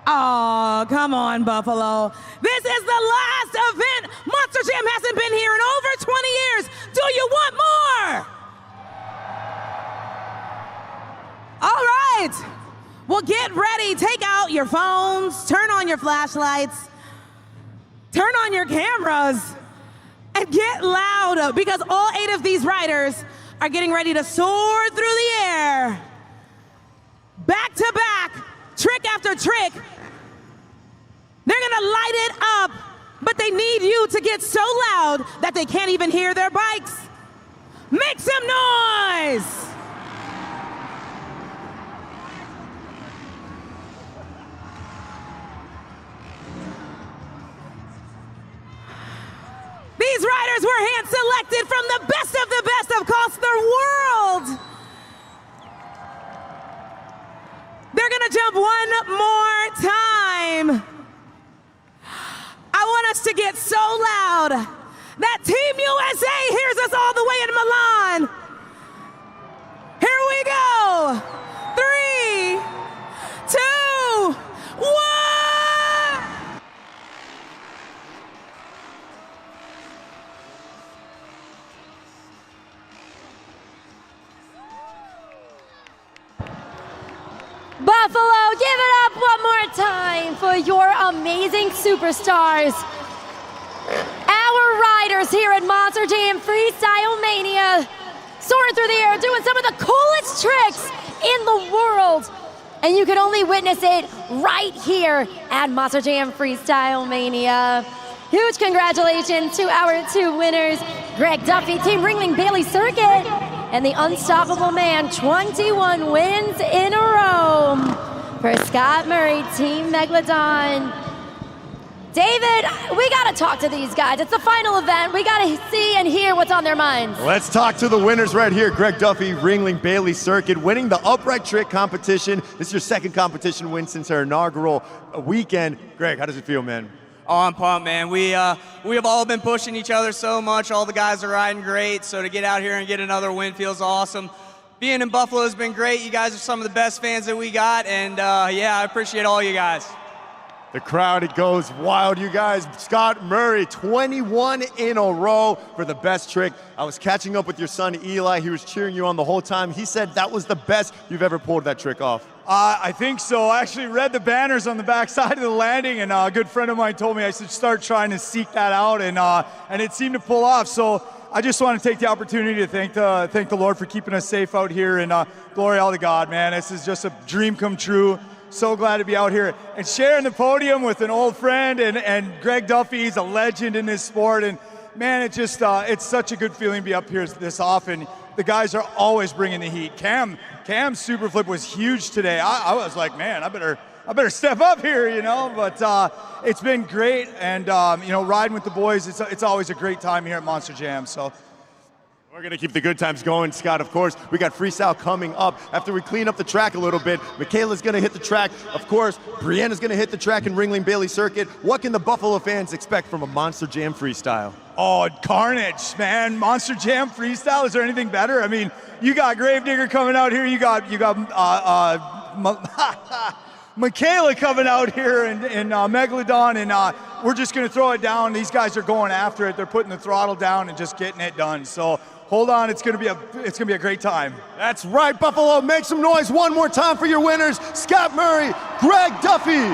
Oh, come on, Buffalo. This is the last event. Monster Jam hasn't been here in over 20 years. Do you want more? All right. Well, get ready. Take out your phones, turn on your flashlights, turn on your cameras, and get loud because all 8 of these riders are getting ready to soar through the air. Back to back, trick after trick. They're gonna light it up, but they need you to get so loud that they can't even hear their bikes. Make some noise! These riders were hand-selected from the best across the world. They're gonna jump one more time. I want us to get so loud that Team USA hears us all the way in Milan. Here we go. 3, 2, 1.
Buffalo, give it up one more time for your amazing superstars. Our riders here at Monster Jam Freestyle Mania, soaring through the air, doing some of the coolest tricks in the world. And you can only witness it right here at Monster Jam Freestyle Mania. Huge congratulations to our 2 winners, Greg Duffy, Team Ringling Bailey Circuit, and the unstoppable man, 21 wins in a row for Scott Murray, Team Megalodon. David, we gotta talk to these guys. It's the final event. We gotta see and hear what's on their minds.
Let's talk to the winners right here. Greg Duffy, Ringling Bailey Circuit, winning the upright trick competition. This is your second competition win since our inaugural weekend. Greg, how does it feel, man?
Oh, I'm pumped, man. We have all been pushing each other so much. All the guys are riding great, so to get out here and get another win feels awesome. Being in Buffalo has been great. You guys are some of the best fans that we got, and yeah, I appreciate all you guys.
The crowd, it goes wild, you guys. Scott Murray, 21 in a row for the best trick. I was catching up with your son, Eli. He was cheering you on the whole time. He said that was the best you've ever pulled that trick off.
I think so. I actually read the banners on the back side of the landing, and a good friend of mine told me I should start trying to seek that out, and it seemed to pull off. So I just want to take the opportunity to thank the Lord for keeping us safe out here, and glory all to God, man. This is just a dream come true. So glad to be out here and sharing the podium with an old friend and Greg Duffy. He's a legend in this sport, and man, it just it's such a good feeling to be up here this often. The guys are always bringing the heat. Cam's super flip was huge today. I was like, man, I better step up here, you know. But it's been great, and you know, riding with the boys, it's always a great time here at Monster Jam. So.
We're going to keep the good times going, Scott. Of course, we got Freestyle coming up. After we clean up the track a little bit, Michaela's going to hit the track. Of course, Brianna's going to hit the track in Ringling Bailey Circuit. What can the Buffalo fans expect from a Monster Jam Freestyle?
Oh, carnage, man. Monster Jam Freestyle, is there anything better? I mean, you got Gravedigger coming out here. You got Michaela coming out here in Megalodon, and we're just going to throw it down. These guys are going after it. They're putting the throttle down and just getting it done. So hold on, it's going to be a great time.
That's right, Buffalo. Make some noise one more time for your winners, Scott Murray, Greg Duffy.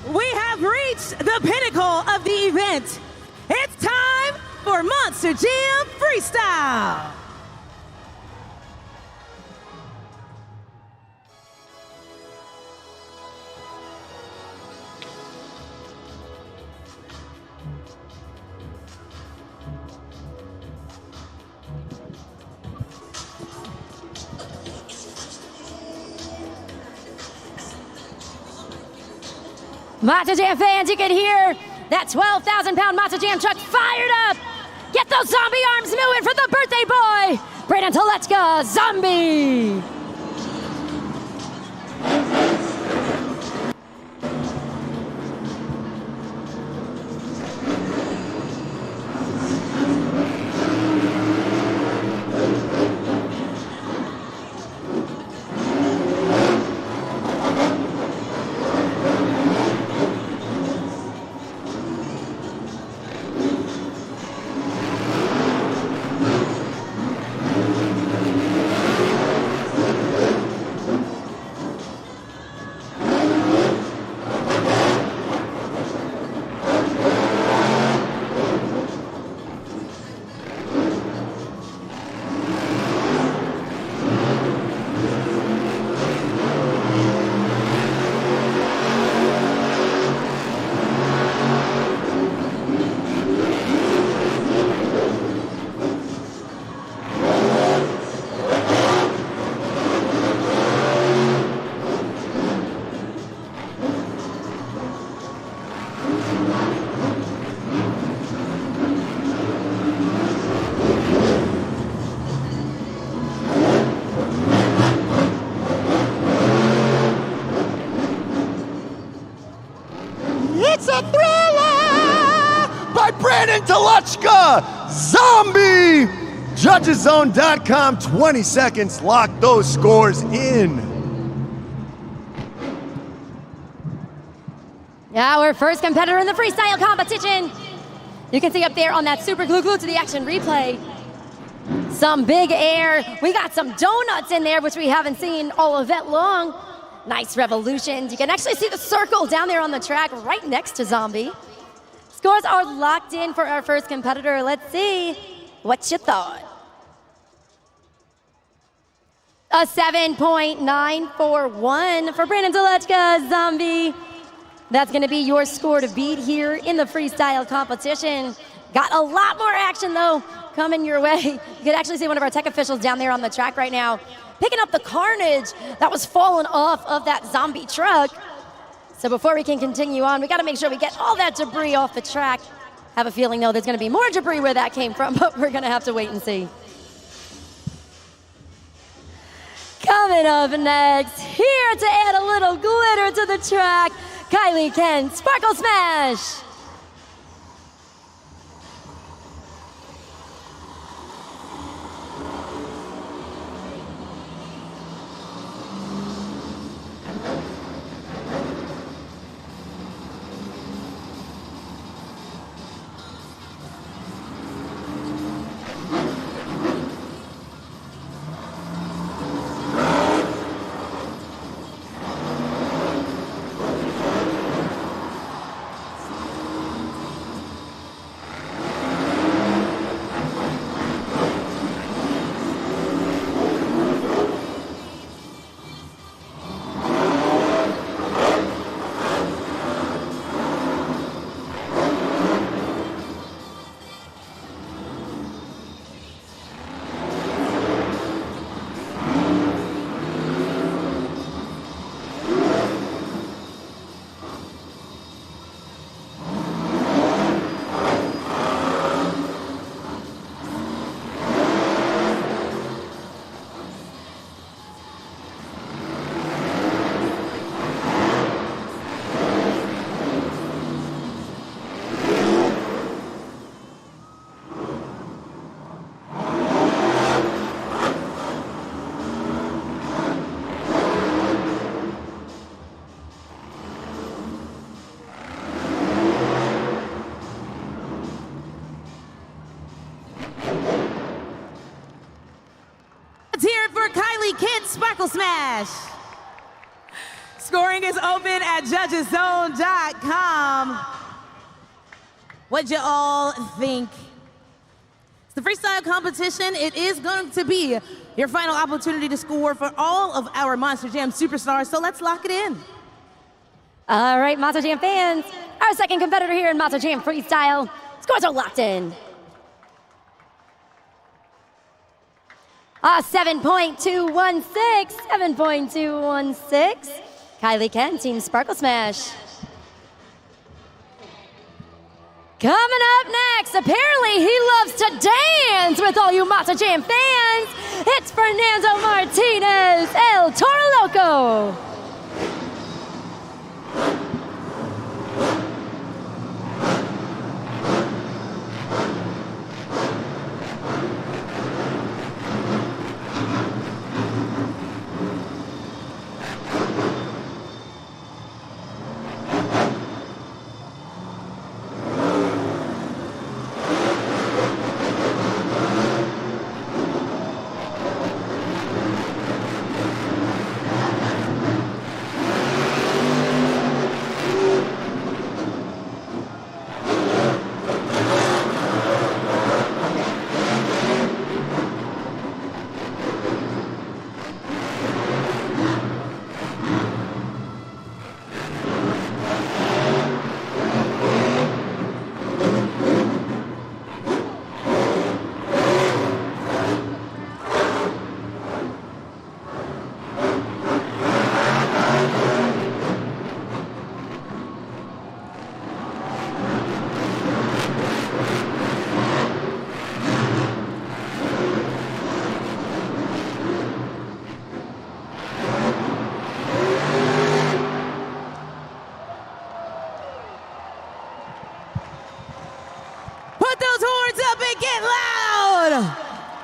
We have reached the pinnacle of the event. It's time for Monster Jam Freestyle.
Monster Jam fans, you can hear that 12,000-pound Monster Jam truck fired up. Get those zombie arms moving for the birthday boy, Brandon Telechka, Zombie.
It's a thriller by Brandon Telechka, Zombie. JudgesZone.com, 20 seconds, lock those scores in.
Our first competitor in the freestyle competition. You can see up there on that super glue to the action replay. Some big air. We got some donuts in there, which we haven't seen all event long. Nice revolutions. You can actually see the circle down there on the track right next to Zombie. Scores are locked in for our first competitor. Let's see what you thought. A 7.941 for Brandon Telechka, Zombie. That's going to be your score to beat here in the freestyle competition. Got a lot more action, though, coming your way. You can actually see one of our tech officials down there on the track right now, picking up the carnage that was falling off of that Zombie truck. So before we can continue on, we got to make sure we get all that debris off the track. Have a feeling, though, there's going to be more debris where that came from, but we're going to have to wait and see. Coming up next, here to add a little glitter to the track, Kylie Kent, Sparkle Smash.
Sparkle Smash. Scoring is open at judgeszone.com. What'd you all think? It's the freestyle competition. It is going to be your final opportunity to score for all of our Monster Jam superstars, so let's lock it in.
All right, Monster Jam fans, our second competitor here in Monster Jam Freestyle. Scores are locked in. 7.216, 7.216. Kylie Ken, Team Sparkle Smash. Coming up next, apparently he loves to dance with all you Monster Jam fans. It's Fernando Martinez, El Toro Loco.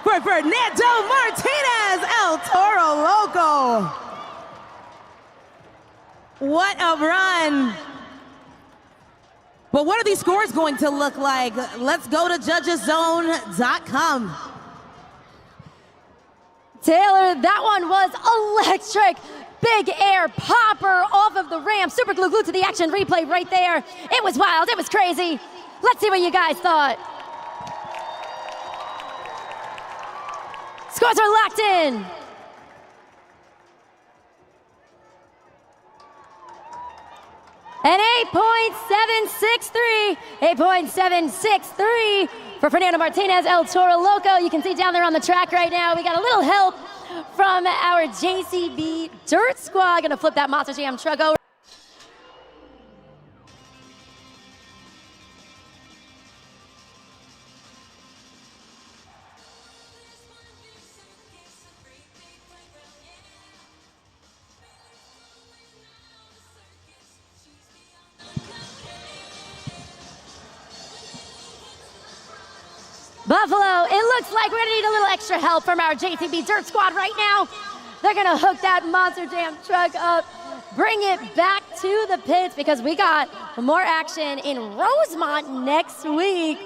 For Fernando Martinez, El Toro Loco. What a run. But what are these scores going to look like? Let's go to judgeszone.com. Taylor, that one was electric. Big air popper off of the ramp. Super glued to the action replay right there. It was wild, it was crazy. Let's see what you guys thought. Scores are locked in. And 8.763, 8.763 for Fernando Martinez, El Toro Loco. You can see down there on the track right now, we got a little help from our JCB Dirt Squad. Gonna flip that Monster Jam truck over. Buffalo, it looks like we're gonna need a little extra help from our JCB Dirt Squad right now. They're gonna hook that Monster Jam truck up, bring it back to the pits because we got more action in Rosemont next week.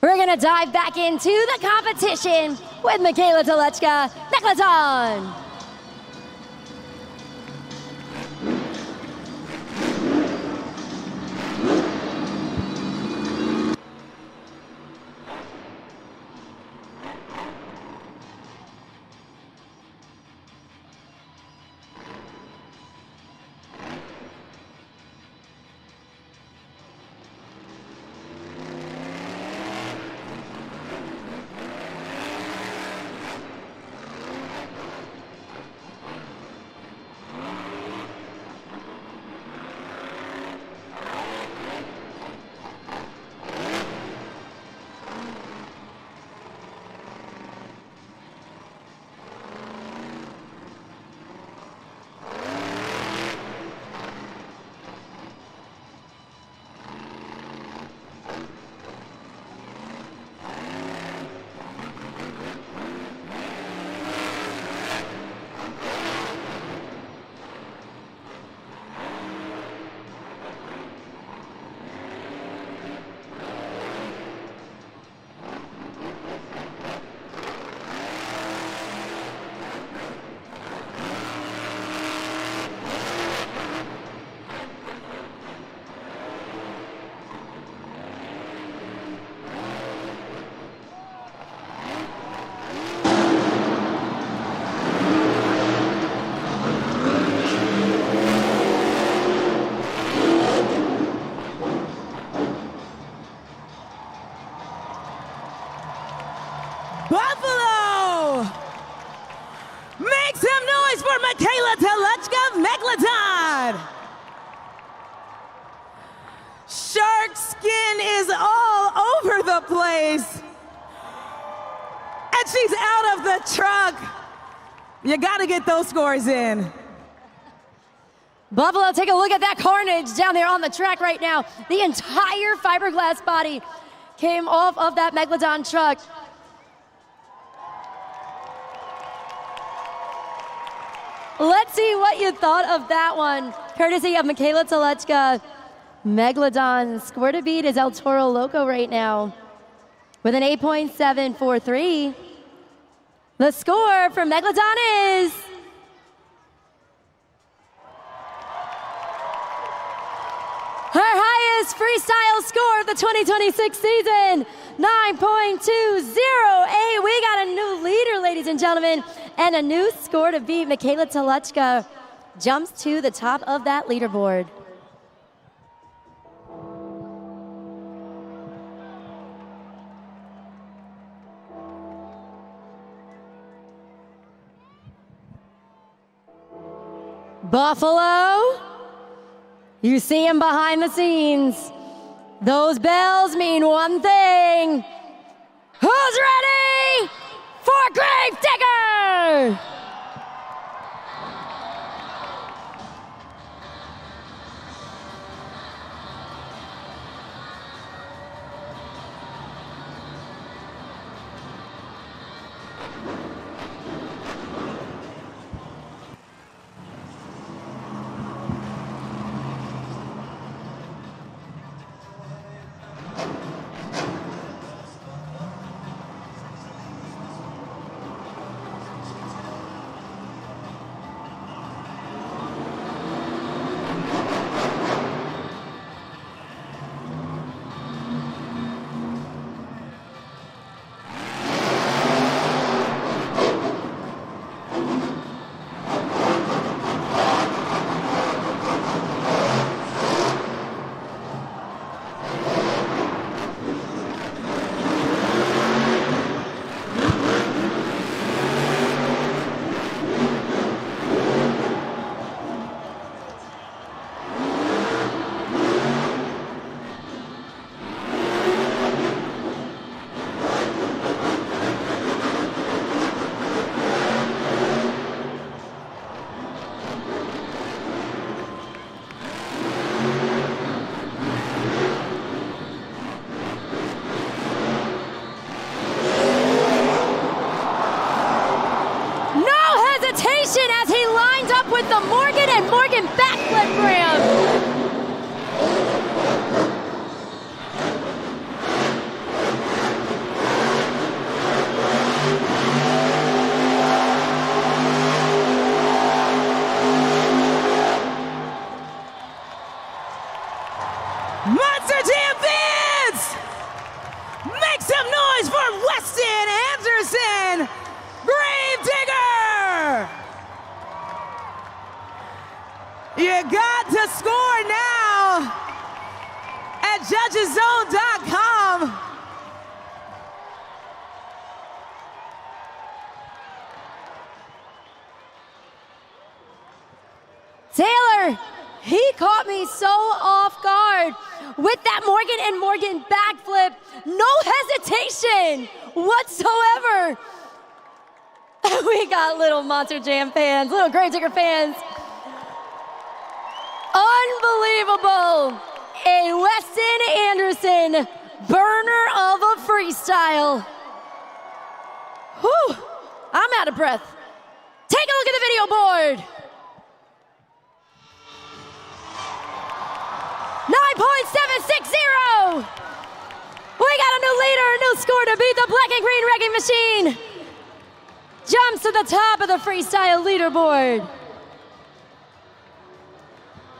We're gonna dive back into the competition with Michaela Telechka, Megalodon.
Shark skin is all over the place. And she's out of the truck. You gotta get those scores in.
Buffalo, take a look at that carnage down there on the track right now. The entire fiberglass body came off of that Megalodon truck. Let's see what you thought of that one. Courtesy of Michaela Telechka. Megalodon's score to beat is El Toro Loco right now with an 8.743. The score for Megalodon is her highest freestyle score of the 2026 season, 9.208. We got a new leader, ladies and gentlemen, and a new score to beat. Michaela Telechka jumps to the top of that leaderboard. Buffalo, you see him behind the scenes. Those bells mean one thing. Who's ready for Gravedigger? As he lines up with the Morgan and Morgan backflip ramp.
Monster Jam fans! Make some noise for Weston Anderson, Gravedigger! You got to score now at judgeszone.com.
Taylor, he caught me so off guard with that Morgan and Morgan backflip. No hesitation whatsoever. We got little Monster Jam fans, little Gravedigger fans. Unbelievable. A Weston Anderson burner of a freestyle. Whew, I'm out of breath. Take a look at the video board. 9.760. We got a new leader, a new score to beat the Black and Green Wrecking Machine. Jumps to the top of the freestyle leaderboard.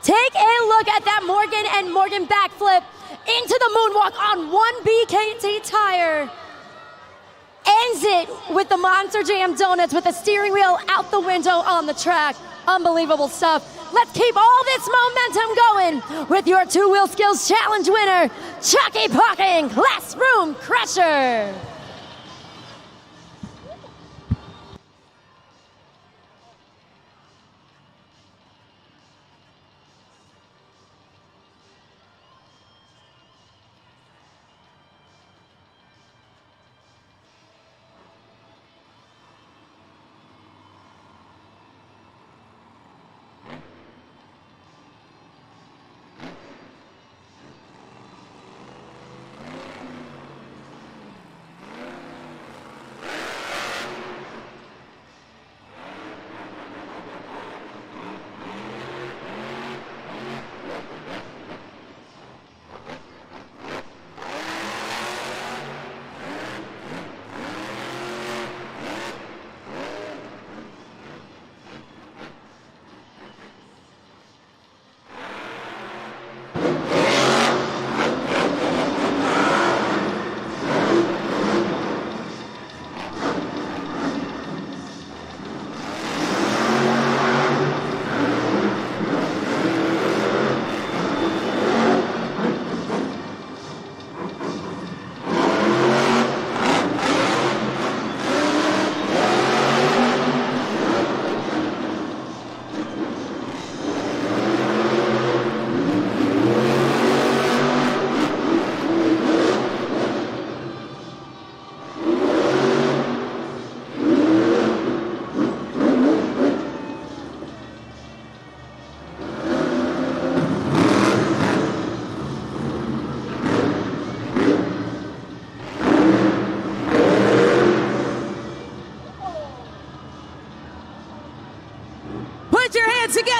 Take a look at that Morgan and Morgan backflip into the moonwalk on one BKT tire. Ends it with the Monster Jam donuts with the steering wheel out the window on the track. Unbelievable stuff. Let's keep all this momentum going with your Two Wheel Skills Challenge winner, Chucky Parking Classroom Crusher.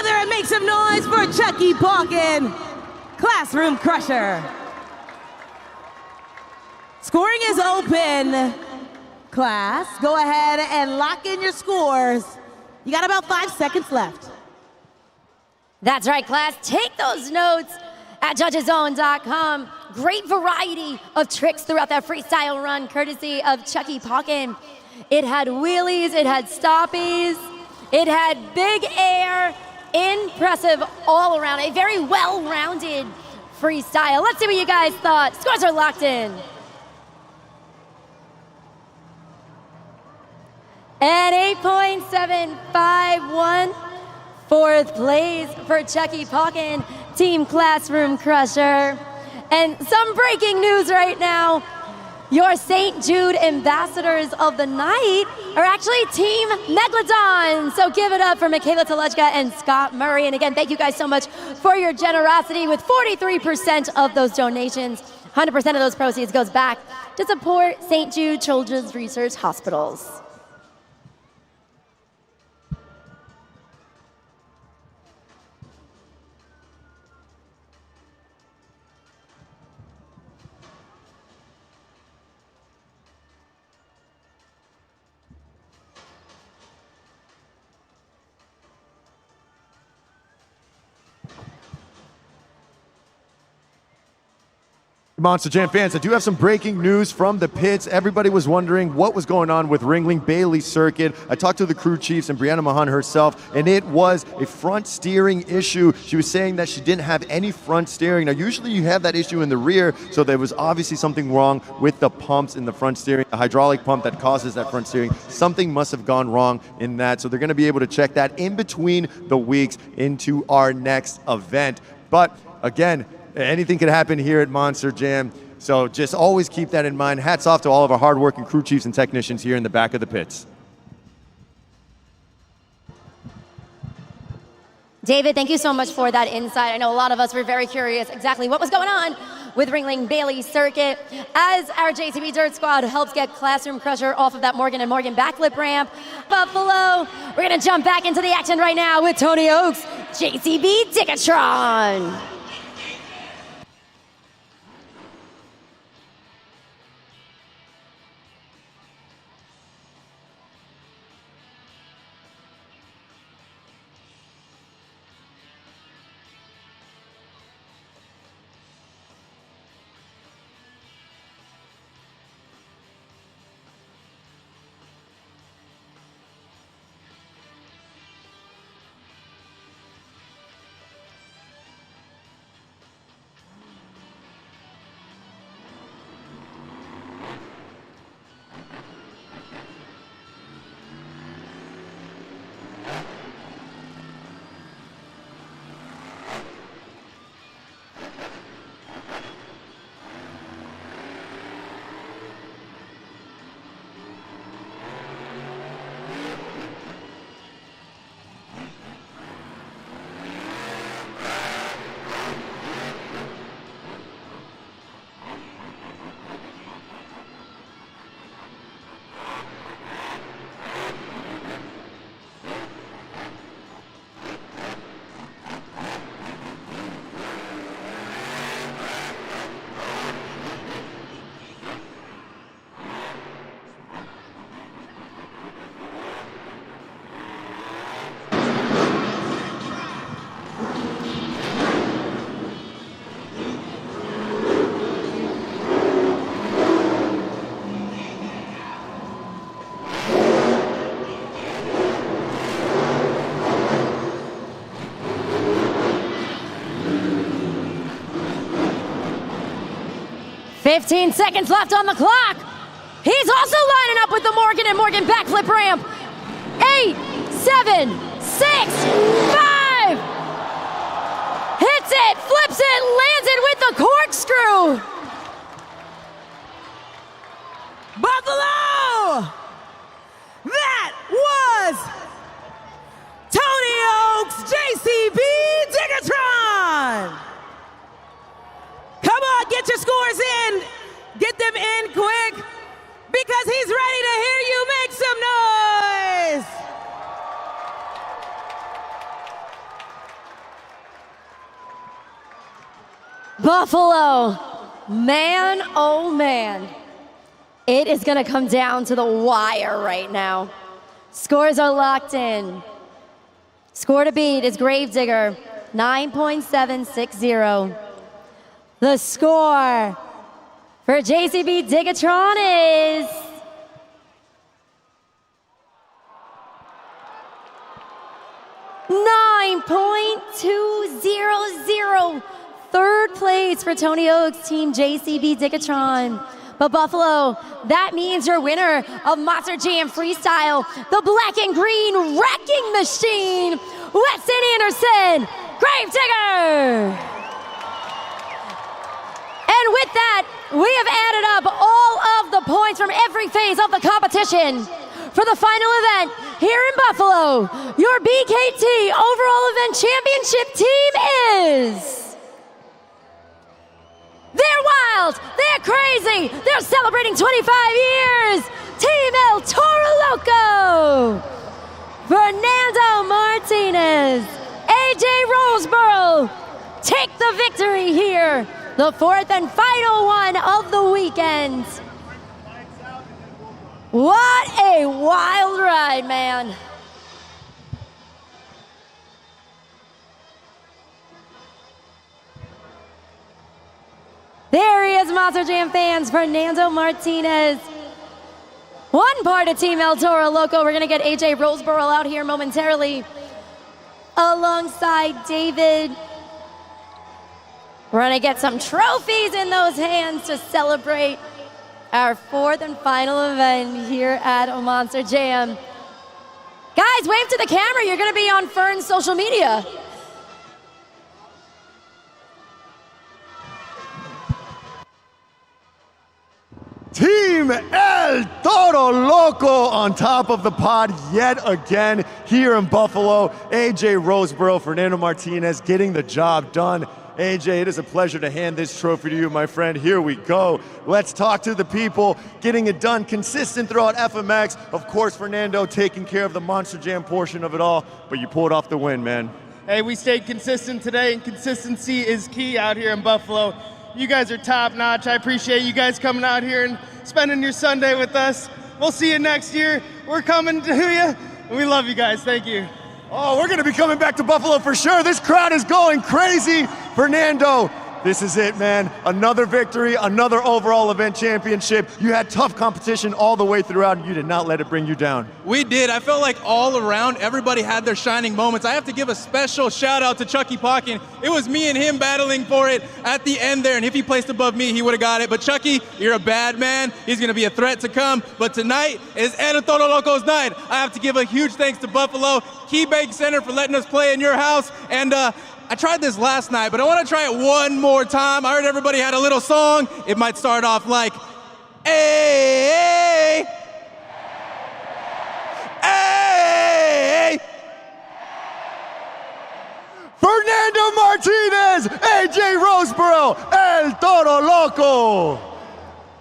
together and make some noise for Chucky Balkin, Classroom Crusher. Scoring is open. Class, go ahead and lock in your scores. You got about 5 seconds left.
That's right, class. Take those notes at judgeszone.com. Great variety of tricks throughout that freestyle run, courtesy of Chucky Balkin. It had wheelies, it had stoppies, it had big air, impressive all around. A very well-rounded freestyle. Let's see what you guys thought. Scores are locked in. And 8.751, fourth place for Chucky Balkin, Team Classroom Crusher. And some breaking news right now. Your St. Jude ambassadors of the night are actually Team Megalodon. So give it up for Michaela Telechka and Scott Murray. And again, thank you guys so much for your generosity with 43% of those donations. 100% of those proceeds goes back to support St. Jude Children's Research Hospitals.
Monster Jam fans, I do have some breaking news from the pits. Everybody was wondering what was going on with Ringling Bailey Circuit. I talked to the crew chiefs and Brianna Mahan herself, and it was a front steering issue. She was saying that she didn't have any front steering. Now, usually you have that issue in the rear, so there was obviously something wrong with the pumps in the front steering, the hydraulic pump that causes that front steering. Something must have gone wrong in that, so they're going to be able to check that in between the weeks into our next event. But again, anything could happen here at Monster Jam, so just always keep that in mind. Hats off to all of our hardworking crew chiefs and technicians here in the back of the pits.
David, thank you so much for that insight. I know a lot of us were very curious exactly what was going on with Ringling Bailey Circuit. As our JCB Dirt Squad helps get Classroom Crusher off of that Morgan & Morgan backflip ramp, Buffalo, we're going to jump back into the action right now with Tony Oaks, JCB Ticketron. $15 seconds left on the clock. He's also lining up with the Morgan & Morgan backflip ramp. 8, 7, 6, 5. Hits it, flips it, lands it with the corkscrew.
Buffalo! That was Tony Oaks, JCB Ticketron! Come on, get your scores in. Get them in quick because he's ready to hear you make some noise.
Buffalo, man, oh man. It is gonna come down to the wire right now. Scores are locked in. Score to beat is Gravedigger, 9.760. The score for JCB Digatron is 9.200. Third place for Tony Oak's team, JCB Digatron. But Buffalo, that means your winner of Monster Jam Freestyle, the black and green wrecking machine, Weston Anderson, Gravedigger. And with that, we have added up all of the points from every phase of the competition. For the final event here in Buffalo, your BKT overall event championship team is... They're wild, they're crazy, they're celebrating 25 years. Team El Toro Loco. Fernando Martinez, AJ Roseboro take the victory here. The fourth and final one of the weekend. What a wild ride, man. There he is, Monster Jam fans, Fernando Martinez. One part of Team El Toro Loco. We're gonna get AJ Roseboro out here momentarily alongside David. We're gonna get some trophies in those hands to celebrate our fourth and final event here at Monster Jam. Guys, wave to the camera. You're gonna be on Fern's social media.
Team El Toro Loco on top of the pod yet again here in Buffalo. AJ Roseboro, Fernando Martinez getting the job done. AJ, it is a pleasure to hand this trophy to you, my friend. Here we go. Let's talk to the people, getting it done, consistent throughout FMX. Of course, Fernando taking care of the Monster Jam portion of it all, but you pulled off the win, man.
Hey, we stayed consistent today, and consistency is key out here in Buffalo. You guys are top notch. I appreciate you guys coming out here and spending your Sunday with us. We'll see you next year. We're coming to you. We love you guys. Thank you.
Oh, we're going to be coming back to Buffalo for sure. This crowd is going crazy. Fernando, this is it, man. Another victory, another overall event championship. You had tough competition all the way throughout, and you did not let it bring you down.
We did. I felt like all around, everybody had their shining moments. I have to give a special shout out to Chucky Pocken. It was me and him battling for it at the end there, and if he placed above me, he would have got it. But Chucky, you're a bad man. He's going to be a threat to come. But tonight is El Toro Loco's night. I have to give a huge thanks to Buffalo Key Bank Center for letting us play in your house. And I tried this last night, but I want to try it one more time. I heard everybody had a little song. It might start off like, hey, hey.
Fernando Martinez, AJ Roseboro, El Toro Loco.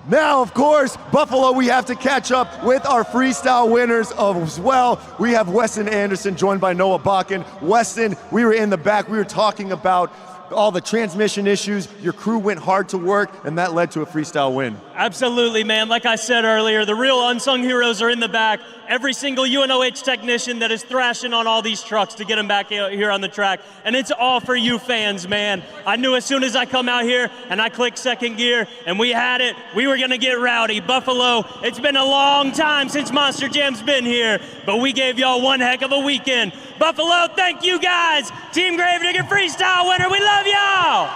Now, of course, Buffalo, we have to catch up with our freestyle winners as well. We have Weston Anderson joined by Noah Bakken. Weston, we were in the back. We were talking about all the transmission issues. Your crew went hard to work, and that led to a freestyle win.
Absolutely, man. Like I said earlier, the real unsung heroes are in the back. Every single UNOH technician that is thrashing on all these trucks to get them back here on the track. And it's all for you fans, man. I knew as soon as I come out here and I clicked second gear and we had it, we were gonna get rowdy. Buffalo, it's been a long time since Monster Jam's been here, but we gave y'all one heck of a weekend. Buffalo, thank you guys. Team Gravedigger Freestyle winner, we love y'all.